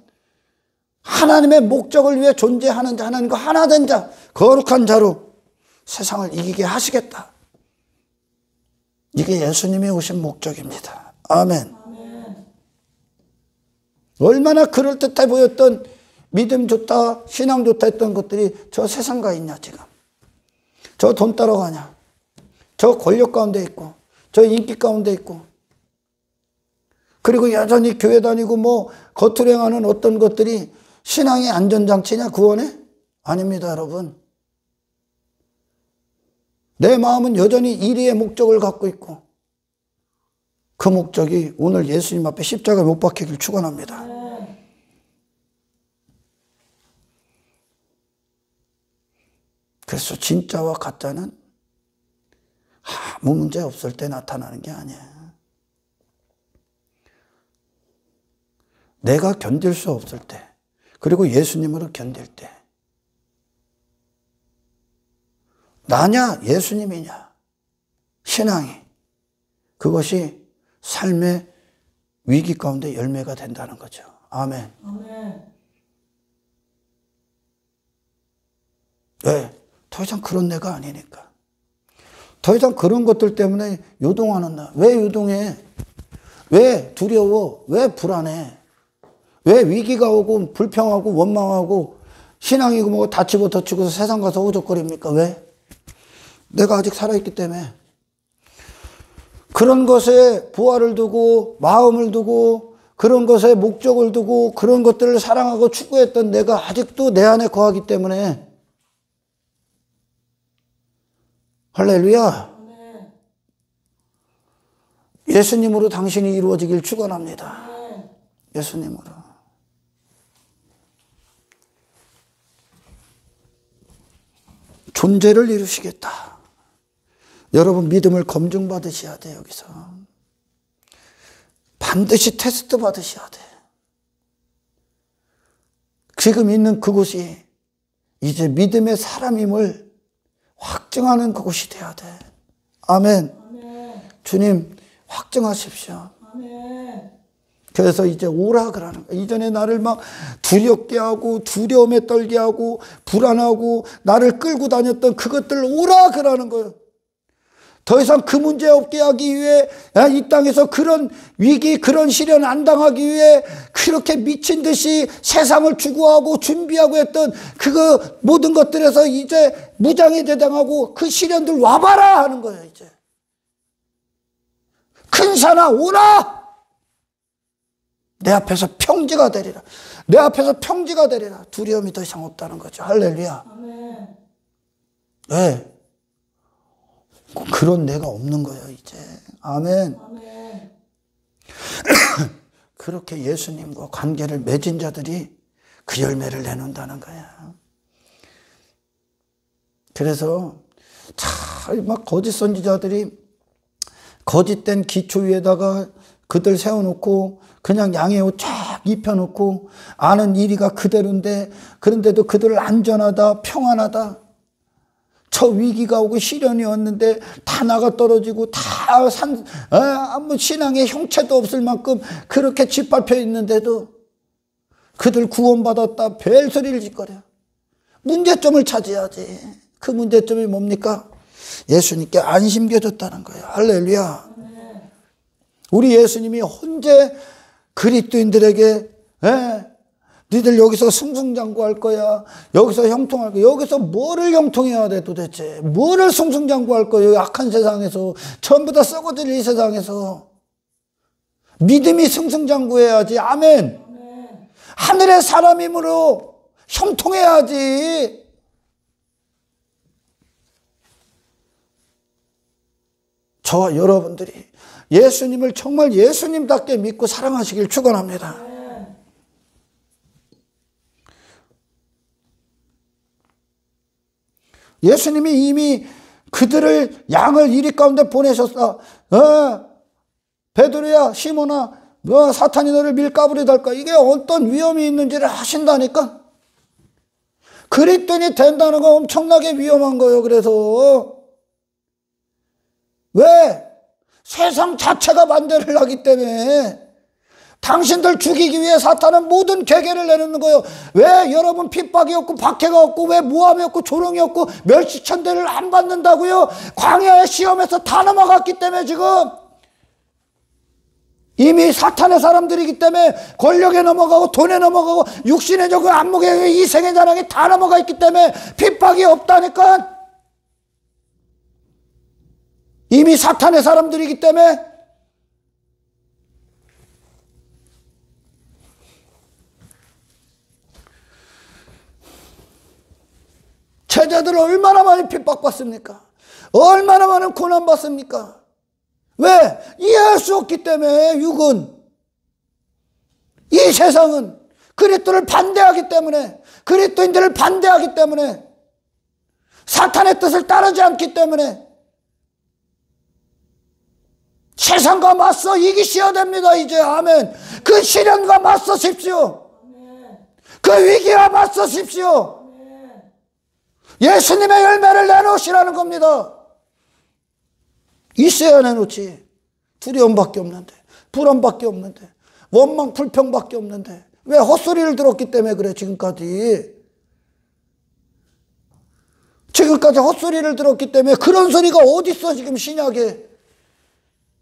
하나님의 목적을 위해 존재하는 자, 하나님과 하나 된 자, 거룩한 자로 세상을 이기게 하시겠다. 이게 예수님이 오신 목적입니다. 아멘. 얼마나 그럴듯해 보였던 믿음 좋다, 신앙 좋다 했던 것들이 저 세상 가 있냐 지금. 저 돈 따라가냐. 저 권력 가운데 있고, 저 인기 가운데 있고, 그리고 여전히 교회 다니고 뭐 겉으로 행하는 어떤 것들이 신앙의 안전장치냐, 구원에? 아닙니다, 여러분. 내 마음은 여전히 이리의 목적을 갖고 있고, 그 목적이 오늘 예수님 앞에 십자가에 못 박히길 축원합니다. 그래서 진짜와 가짜는 아무 문제 없을 때 나타나는 게 아니야. 내가 견딜 수 없을 때, 그리고 예수님으로 견딜 때, 나냐 예수님이냐 신앙이, 그것이 삶의 위기 가운데 열매가 된다는 거죠. 아멘. 아멘. 왜? 더 이상 그런 내가 아니니까. 더 이상 그런 것들 때문에 요동하는 나. 왜 요동해? 왜 두려워? 왜 불안해? 왜 위기가 오고 불평하고 원망하고 신앙이고 뭐 다치고 덧치고서 세상 가서 오적거립니까? 왜? 내가 아직 살아있기 때문에. 그런 것에 부활을 두고 마음을 두고 그런 것에 목적을 두고 그런 것들을 사랑하고 추구했던 내가 아직도 내 안에 거하기 때문에. 할렐루야. 예수님으로 당신이 이루어지길 축원합니다. 예수님으로. 존재를 이루시겠다. 여러분 믿음을 검증받으셔야 돼. 여기서 반드시 테스트 받으셔야 돼. 지금 있는 그곳이 이제 믿음의 사람임을 확증하는 그곳이 돼야 돼. 아멘. 아멘. 주님 확증하십시오. 아멘. 그래서 이제 오라 그러는 거야. 이전에 나를 막 두렵게 하고 두려움에 떨게 하고 불안하고 나를 끌고 다녔던 그것들 오라 그러는 거예요. 더 이상 그 문제 없게 하기 위해 이 땅에서 그런 위기 그런 시련 안 당하기 위해 그렇게 미친 듯이 세상을 추구하고 준비하고 했던 그거 모든 것들에서 이제 무장해 대당하고 그 시련들 와봐라 하는 거예요. 이제 큰 산아 오라. 내 앞에서 평지가 되리라. 내 앞에서 평지가 되리라. 두려움이 더 이상 없다는 거죠. 할렐루야. 아멘. 네. 그런 내가 없는 거예요, 이제. 아멘. 아멘. 그렇게 예수님과 관계를 맺은 자들이 그 열매를 내놓는다는 거야. 그래서 막 거짓 선지자들이 거짓된 기초 위에다가 그들 세워놓고 그냥 양의 옷 쫙 입혀놓고 아는 일이가 그대로인데 그런데도 그들을 안전하다 평안하다 저 위기가 오고 시련이 왔는데 다 나가 떨어지고 다 아무 신앙의 형체도 없을 만큼 그렇게 짓밟혀 있는데도 그들 구원받았다 벨소리를 짓거려. 문제점을 찾아야지. 그 문제점이 뭡니까? 예수님께 안 심겨졌다는 거예요. 할렐루야. 우리 예수님이 언제 그리스도인들에게 니들 여기서 승승장구할 거야. 여기서 형통할 거야. 여기서 뭐를 형통해야 돼 도대체. 뭐를 승승장구할 거야. 여기 악한 세상에서. 전부 다 썩어질 이 세상에서. 믿음이 승승장구해야지. 아멘. 하늘의 사람이므로 형통해야지. 저와 여러분들이 예수님을 정말 예수님답게 믿고 사랑하시길 축원합니다. 예수님이 이미 그들을 양을 이리 가운데 보내셨다. 베드로야 시몬아 사탄이 너를 밀가부리 달까. 이게 어떤 위험이 있는지를 하신다니까. 그리스도인이 된다는 건 엄청나게 위험한 거예요. 그래서 왜? 세상 자체가 반대를 하기 때문에 당신들 죽이기 위해 사탄은 모든 계계를 내놓는 거예요. 왜 여러분 핍박이 없고 박해가 없고 왜 모함이 없고 조롱이 없고 멸시천대를 안 받는다고요? 광야의 시험에서 다 넘어갔기 때문에 지금 이미 사탄의 사람들이기 때문에 권력에 넘어가고 돈에 넘어가고 육신의 적은 안목에 이생의 자랑에 다 넘어가 있기 때문에 핍박이 없다니까. 이미 사탄의 사람들이기 때문에 제자들 얼마나 많이 핍박받습니까? 얼마나 많은 고난받습니까? 왜? 이해할 수 없기 때문에. 육은, 이 세상은 그리스도를 반대하기 때문에, 그리스도인들을 반대하기 때문에, 사탄의 뜻을 따르지 않기 때문에 세상과 맞서 이기셔야 됩니다. 이제 아멘. 그 시련과 맞서십시오. 그 위기와 맞서십시오. 예수님의 열매를 내놓으시라는 겁니다. 있어야 내놓지. 두려움밖에 없는데, 불안밖에 없는데, 원망 불평밖에 없는데 왜 헛소리를 들었기 때문에 그래. 지금까지 헛소리를 들었기 때문에. 그런 소리가 어디 있어 지금 신약에.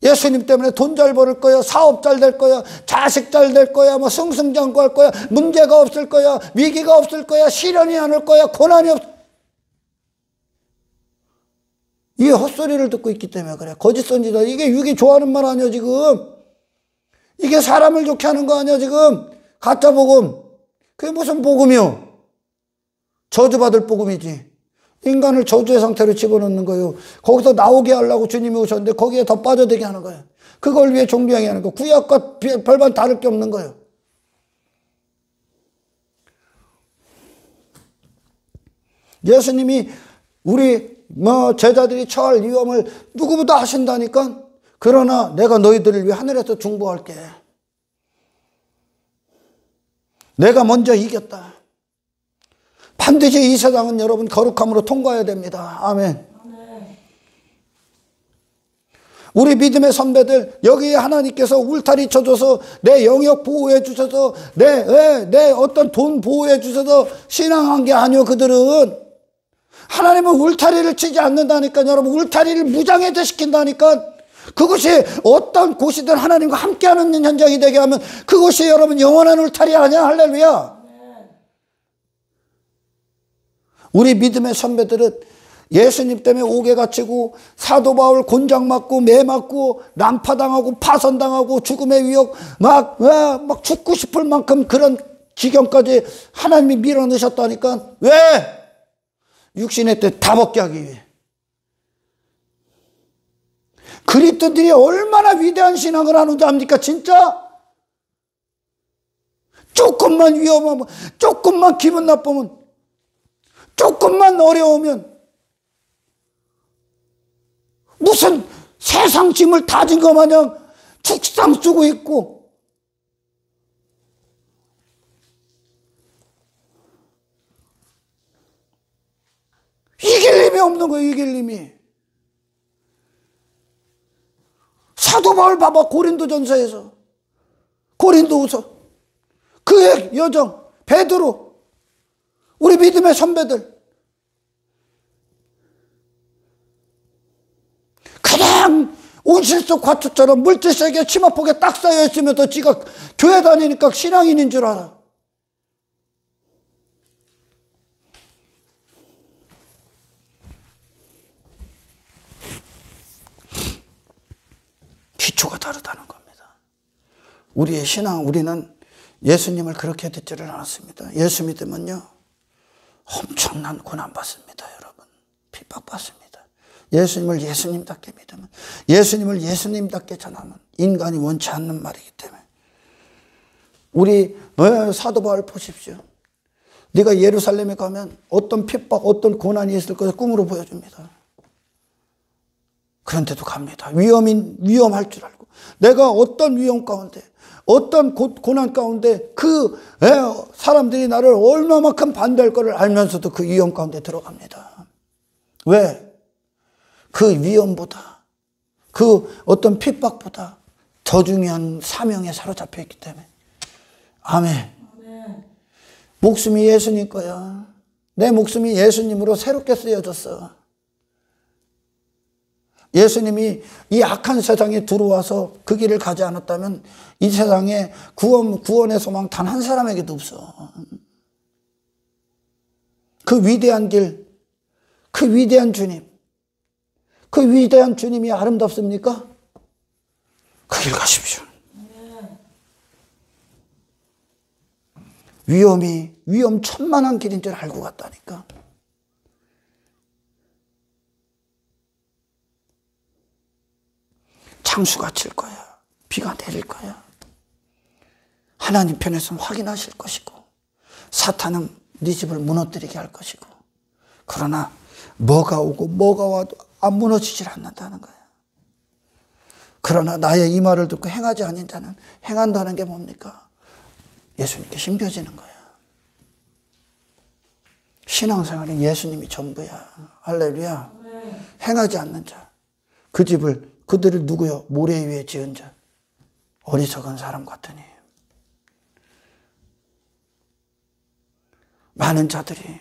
예수님 때문에 돈 잘 벌을 거야, 사업 잘 될 거야, 자식 잘 될 거야, 뭐 승승장구할 거야, 문제가 없을 거야, 위기가 없을 거야, 시련이 안 올 거야, 고난이 없. 이 헛소리를 듣고 있기 때문에 그래. 거짓 선지자. 이게 육이 좋아하는 말 아니야 지금. 이게 사람을 좋게 하는 거 아니야 지금. 가짜 복음. 그게 무슨 복음이요? 저주받을 복음이지. 인간을 저주의 상태로 집어넣는 거예요. 거기서 나오게 하려고 주님이 오셨는데 거기에 더 빠져들게 하는 거예요. 그걸 위해 종교행위 하는 거. 구약과 별반 다를 게 없는 거예요. 예수님이 우리 제자들이 처할 위험을 누구보다 아신다니까. 그러나 내가 너희들을 위해 하늘에서 중보할게. 내가 먼저 이겼다. 반드시 이 세상은 여러분 거룩함으로 통과해야 됩니다. 아멘. 우리 믿음의 선배들, 여기에 하나님께서 울타리 쳐줘서 내 영역 보호해 주셔서 내 어떤 돈 보호해 주셔서 신앙한 게 아니요. 그들은 하나님은 울타리를 치지 않는다니까. 여러분, 울타리를 무장해제 시킨다니까. 그것이 어떤 곳이든 하나님과 함께하는 현장이 되게 하면 그것이 여러분 영원한 울타리 아니야. 할렐루야. 우리 믿음의 선배들은 예수님 때문에 옥에 갇히고 사도 바울 곤장 맞고 매 맞고 난파당하고 파선당하고 죽음의 위협 막 죽고 싶을 만큼 그런 지경까지 하나님이 밀어넣으셨다니까. 왜? 육신의 뜻 다 먹게 하기 위해. 그리스도인들이 얼마나 위대한 신앙을 하는지 압니까? 진짜? 조금만 위험하면, 조금만 기분 나쁘면, 조금만 어려우면 무슨 세상 짐을 다 진 것 마냥 죽상 쓰고 있고, 이길 힘이 없는 거예요. 이길 힘이. 사도 바울 봐봐. 고린도전서에서, 고린도후서, 그의 여정, 베드로, 우리 믿음의 선배들, 그냥 온실 속 과초처럼 물질세계 치마폭에 딱 쌓여 있으면서 지가 교회 다니니까 신앙인인 줄 알아. 기초가 다르다는 겁니다. 우리의 신앙, 우리는 예수님을 그렇게 듣지를 않았습니다. 예수 믿으면요, 엄청난 고난받습니다. 여러분, 핍박받습니다. 예수님을 예수님답게 믿으면, 예수님을 예수님답게 전하면 인간이 원치 않는 말이기 때문에. 우리 사도 바울 보십시오. 네가 예루살렘에 가면 어떤 핍박, 어떤 고난이 있을 것을 꿈으로 보여줍니다. 그런데도 갑니다. 위험할 줄 알고. 내가 어떤 위험 가운데, 어떤 고난 가운데 그 사람들이 나를 얼마만큼 반대할 것을 알면서도 그 위험 가운데 들어갑니다. 왜? 그 위험보다, 그 어떤 핍박보다 더 중요한 사명에 사로잡혀 있기 때문에. 아멘. 목숨이 예수님 거야. 내 목숨이 예수님으로 새롭게 쓰여졌어. 예수님이 이 악한 세상에 들어와서 그 길을 가지 않았다면 이 세상에 구원의 소망 단 한 사람에게도 없어. 그 위대한 길, 그 위대한 주님, 그 위대한 주님이 아름답습니까? 그 길 가십시오. 위험천만한 길인 줄 알고 갔다니까. 창수가 칠 거야. 비가 내릴 거야. 하나님 편에서는 확인하실 것이고 사탄은 네 집을 무너뜨리게 할 것이고 그러나 뭐가 오고 뭐가 와도 안 무너지질 않는다는 거야. 그러나 나의 이 말을 듣고 행하지 않는 자는 행한다는 게 뭡니까? 예수님께 심겨지는 거야. 신앙생활은 예수님이 전부야. 할렐루야. 행하지 않는 자. 그 집을 그들을 누구요? 모래 위에 지은 자. 어리석은 사람 같으니. 많은 자들이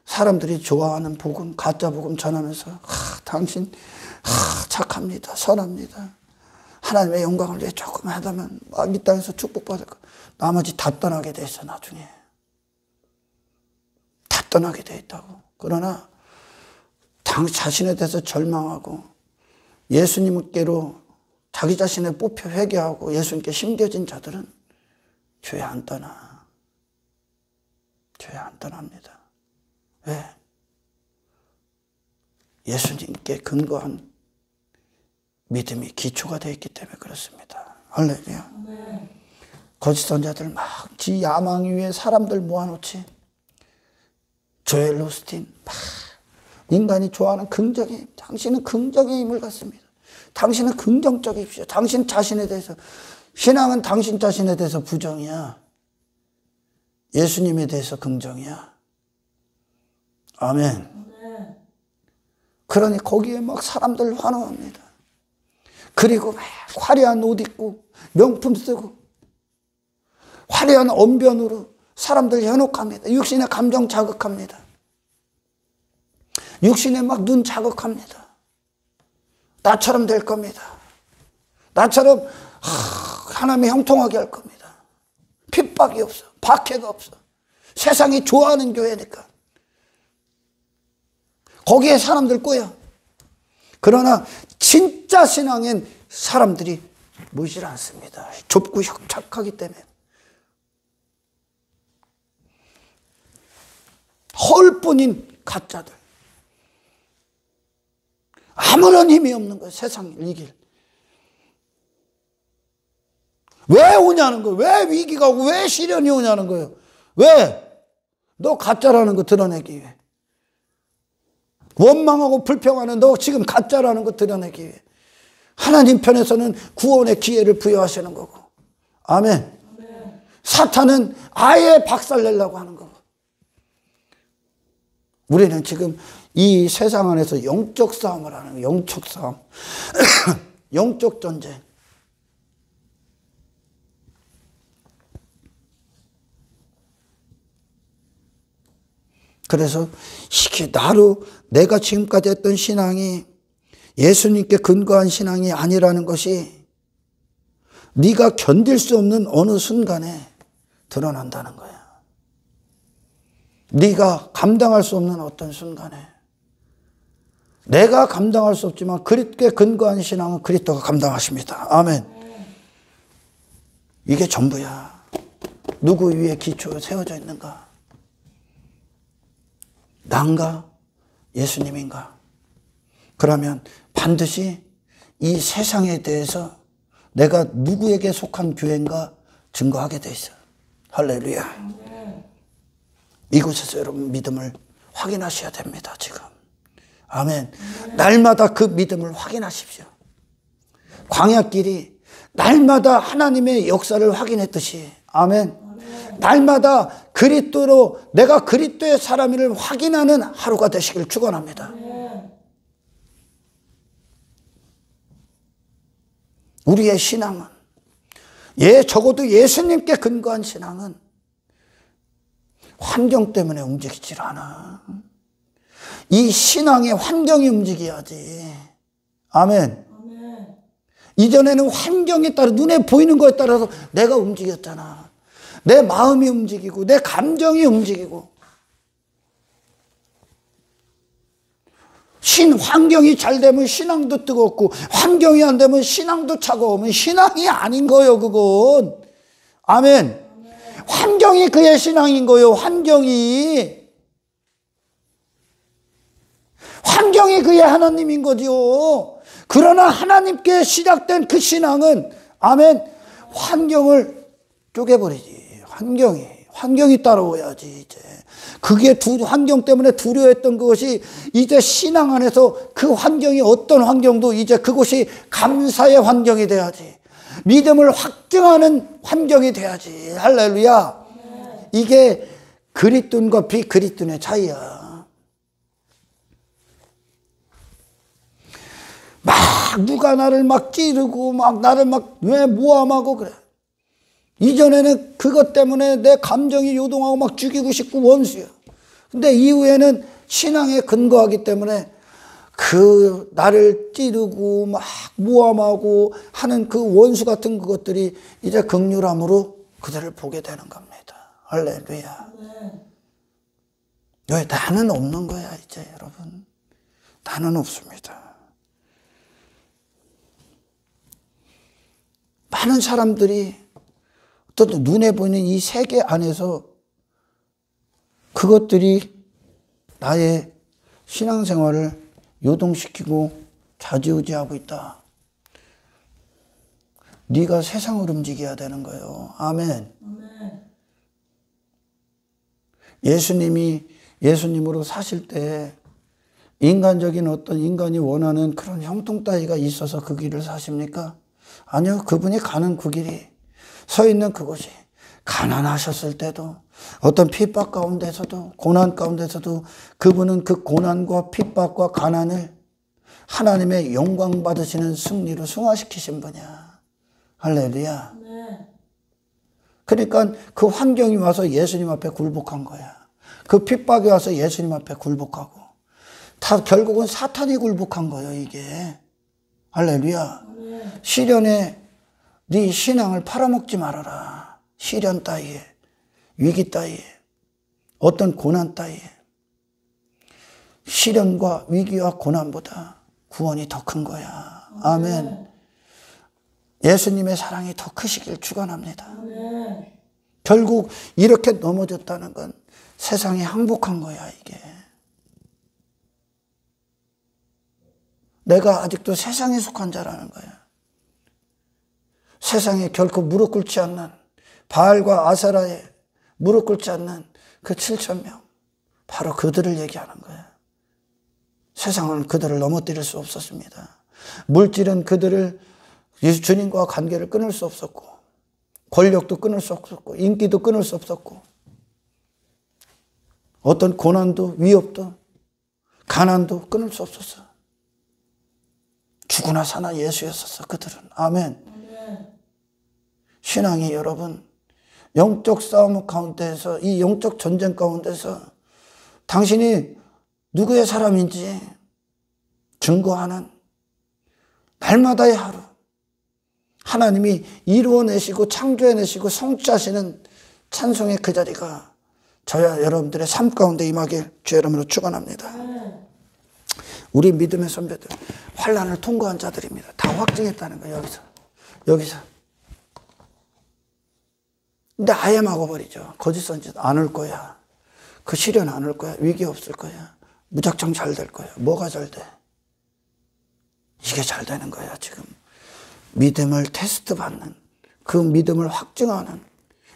사람들이 좋아하는 복음, 가짜 복음 전하면서 당신 착합니다. 선합니다. 하나님의 영광을 위해 조금 하다면 이 땅에서 축복받을 거. 나머지 다 떠나게 돼 있어 나중에. 다 떠나게 돼 있다고. 그러나 자신에 대해서 절망하고 예수님께로 자기 자신을 뽑혀 회개하고 예수님께 심겨진 자들은 교회 안 떠나. 교회 안 떠납니다. 왜? 예수님께 근거한 믿음이 기초가 되어 있기 때문에 그렇습니다. 할렐루야. 거짓 선자들 막 지 야망 위에 사람들 모아놓지. 조엘 오스틴 막 인간이 좋아하는 긍정의 당신은 긍정의 힘을 갖습니다. 당신은 긍정적이십시오. 당신 자신에 대해서 신앙은 당신 자신에 대해서 부정이야. 예수님에 대해서 긍정이야. 아멘. 그러니 거기에 막 사람들 환호합니다. 그리고 막 화려한 옷 입고 명품 쓰고 화려한 언변으로 사람들 현혹합니다. 육신의 감정 자극합니다. 육신에 막 눈 자극합니다. 나처럼 될 겁니다. 나처럼 하나님이 형통하게 할 겁니다. 핍박이 없어. 박해가 없어. 세상이 좋아하는 교회니까. 거기에 사람들 꼬여. 그러나 진짜 신앙엔 사람들이 모이질 않습니다. 좁고 협착하기 때문에. 헐뿐인 가짜들. 아무런 힘이 없는 거예요. 세상을 이길. 왜 오냐는 거예요. 왜 위기가 오고 왜 시련이 오냐는 거예요. 왜? 너 가짜라는 거 드러내기 위해. 원망하고 불평하는 너 지금 가짜라는 거 드러내기 위해. 하나님 편에서는 구원의 기회를 부여하시는 거고. 아멘. 사탄은 아예 박살내려고 하는 거고. 우리는 지금 이 세상 안에서 영적 싸움을 하는 거예요. 영적 싸움. 영적 전쟁. 그래서 이게 나로 내가 지금까지 했던 신앙이 예수님께 근거한 신앙이 아니라는 것이 네가 견딜 수 없는 어느 순간에 드러난다는 거야. 네가 감당할 수 없는 어떤 순간에. 내가 감당할 수 없지만 그리스도에 근거한 신앙은 그리스도가 감당하십니다. 아멘. 이게 전부야. 누구 위에 기초가 세워져 있는가? 난가? 예수님인가? 그러면 반드시 이 세상에 대해서 내가 누구에게 속한 교회인가 증거하게 돼 있어요. 할렐루야. 이곳에서 여러분 믿음을 확인하셔야 됩니다. 지금. 아멘. 날마다 그 믿음을 확인하십시오. 광야길이 날마다 하나님의 역사를 확인했듯이. 아멘. 날마다 그리스도로 내가 그리스도의 사람임을 확인하는 하루가 되시길 축원합니다. 우리의 신앙은 적어도 예수님께 근거한 신앙은 환경 때문에 움직이질 않아. 이 신앙의 환경이 움직여야지. 아멘. 이전에는 환경에 따라 눈에 보이는 것에 따라서 내가 움직였잖아. 내 마음이 움직이고 내 감정이 움직이고 환경이 잘 되면 신앙도 뜨겁고 환경이 안 되면 신앙도 차가우면 신앙이 아닌 거예요. 그건. 아멘. 환경이 그의 신앙인 거예요. 환경이 그의 하나님인 거지요. 그러나 하나님께 시작된 그 신앙은 아멘 환경을 쪼개버리지. 환경이 따라오야지 이제. 그게 환경 때문에 두려워했던 그것이 이제 신앙 안에서 그 환경이 어떤 환경도 이제 그것이 감사의 환경이 돼야지. 믿음을 확증하는 환경이 돼야지. 할렐루야. 이게 그리스도인과 비그리스도인의 차이야. 막 누가 나를 막 찌르고 막 나를 막 왜 모함하고 그래. 이전에는 그것 때문에 내 감정이 요동하고 막 죽이고 싶고 원수야. 근데 이후에는 신앙에 근거하기 때문에 그 나를 찌르고 막 모함하고 하는 그 원수 같은 그것들이 이제 긍휼함으로 그들을 보게 되는 겁니다. 할렐루야. 왜 나는 없는 거야 이제 여러분. 나는 없습니다. 많은 사람들이 어떤 눈에 보이는 이 세계 안에서 그것들이 나의 신앙생활을 요동시키고 좌지우지하고 있다. 네가 세상을 움직여야 되는 거예요. 아멘. 예수님이 예수님으로 사실 때 인간적인 어떤 인간이 원하는 그런 형통 따위가 있어서 그 길을 사십니까? 아니요. 그분이 가는 그 길이 서 있는 그곳이 가난하셨을 때도 어떤 핍박 가운데서도 고난 가운데서도 그분은 그 고난과 핍박과 가난을 하나님의 영광 받으시는 승리로 승화시키신 분이야. 할렐루야. 그러니까 그 환경이 와서 예수님 앞에 굴복한 거야. 그 핍박이 와서 예수님 앞에 굴복하고 다 결국은 사탄이 굴복한 거예요 이게. 할렐루야. 시련에 네 신앙을 팔아먹지 말아라. 시련 따위에 위기 따위에 어떤 고난 따위에 시련과 위기와 고난보다 구원이 더 큰 거야. 아멘. 예수님의 사랑이 더 크시길 축원합니다. 결국 이렇게 넘어졌다는 건 세상이 항복한 거야 이게. 내가 아직도 세상에 속한 자라는 거야. 세상에 결코 무릎 꿇지 않는 바알과 아세라에 무릎 꿇지 않는 그 7,000명 바로 그들을 얘기하는 거야. 세상은 그들을 넘어뜨릴 수 없었습니다. 물질은 그들을 주님과 관계를 끊을 수 없었고 권력도 끊을 수 없었고 인기도 끊을 수 없었고 어떤 고난도 위협도 가난도 끊을 수 없었어. 죽으나 사나 예수였었어 그들은. 아멘. 신앙이 여러분 영적 싸움 가운데서 이 영적 전쟁 가운데서 당신이 누구의 사람인지 증거하는 날마다의 하루 하나님이 이루어내시고 창조해내시고 성취하시는 찬송의 그 자리가 저와 여러분들의 삶 가운데 임하길 주의 이름으로 축원합니다. 우리 믿음의 선배들 환난을 통과한 자들입니다. 다 확증했다는 거예요. 여기서 근데 아예 막아버리죠. 거짓 선짓 안 올 거야. 그 시련 안 올 거야. 위기 없을 거야. 무작정 잘 될 거야. 뭐가 잘 돼? 이게 잘 되는 거야 지금. 믿음을 테스트 받는 그 믿음을 확증하는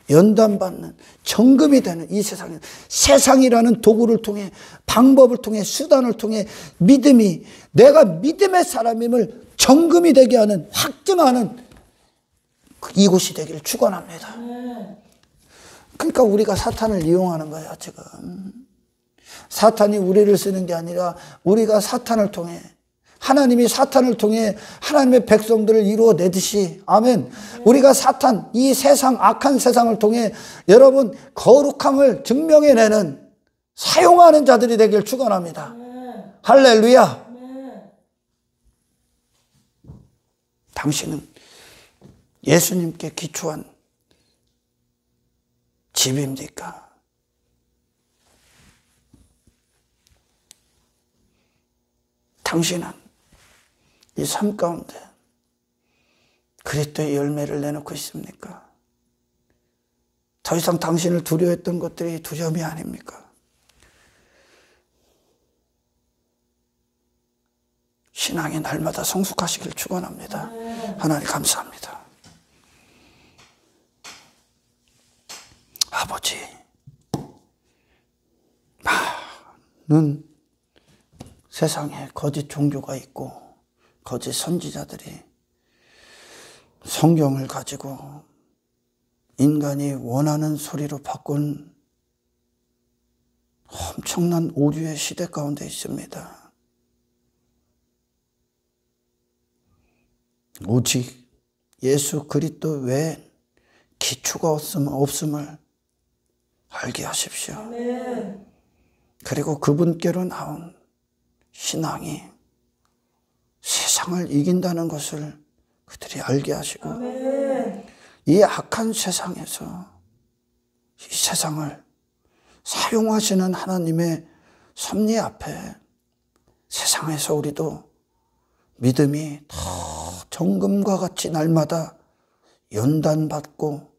연단받는 정금이 되는 이 세상에 세상이라는 도구를 통해 방법을 통해 수단을 통해 믿음이 내가 믿음의 사람임을 정금이 되게 하는 확증하는 이곳이 되기를 축원합니다. 그러니까 우리가 사탄을 이용하는 거야 지금. 사탄이 우리를 쓰는 게 아니라 우리가 사탄을 통해 하나님이 사탄을 통해 하나님의 백성들을 이루어내듯이 아멘. 우리가 사탄 이 세상 악한 세상을 통해 여러분 거룩함을 증명해내는 사용하는 자들이 되길 축원합니다. 할렐루야. 당신은 예수님께 기초한 집입니까? 당신은 이 삶 가운데 그리스도의 열매를 내놓고 있습니까? 더 이상 당신을 두려워했던 것들이 두려움이 아닙니까? 신앙이 날마다 성숙하시길 축원합니다. 하나님 감사합니다. 아버지, 많은 세상에 거짓 종교가 있고 거짓 선지자들이 성경을 가지고 인간이 원하는 소리로 바꾼 엄청난 오류의 시대 가운데 있습니다. 오직 예수 그리스도 외엔 기초가 없음을 알게 하십시오. 아멘. 그리고 그분께로 나온 신앙이 세상을 이긴다는 것을 그들이 알게 하시고 아멘. 이 악한 세상에서 이 세상을 사용하시는 하나님의 섭리 앞에 세상에서 우리도 믿음이 더 정금과 같이 날마다 연단받고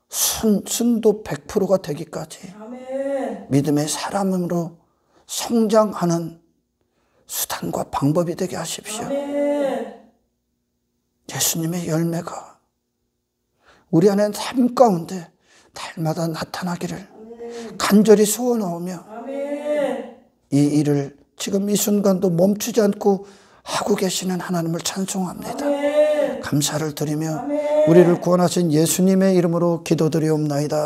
순도 100%가 되기까지 아멘. 믿음의 사람으로 성장하는 수단과 방법이 되게 하십시오. 아멘. 예수님의 열매가 우리 안에 삶 가운데 날마다 나타나기를 간절히 소원하오며 아멘. 이 일을 지금 이 순간도 멈추지 않고 하고 계시는 하나님을 찬송합니다. 아멘. 감사를 드리며 아멘. 우리를 구원하신 예수님의 이름으로 기도드리옵나이다.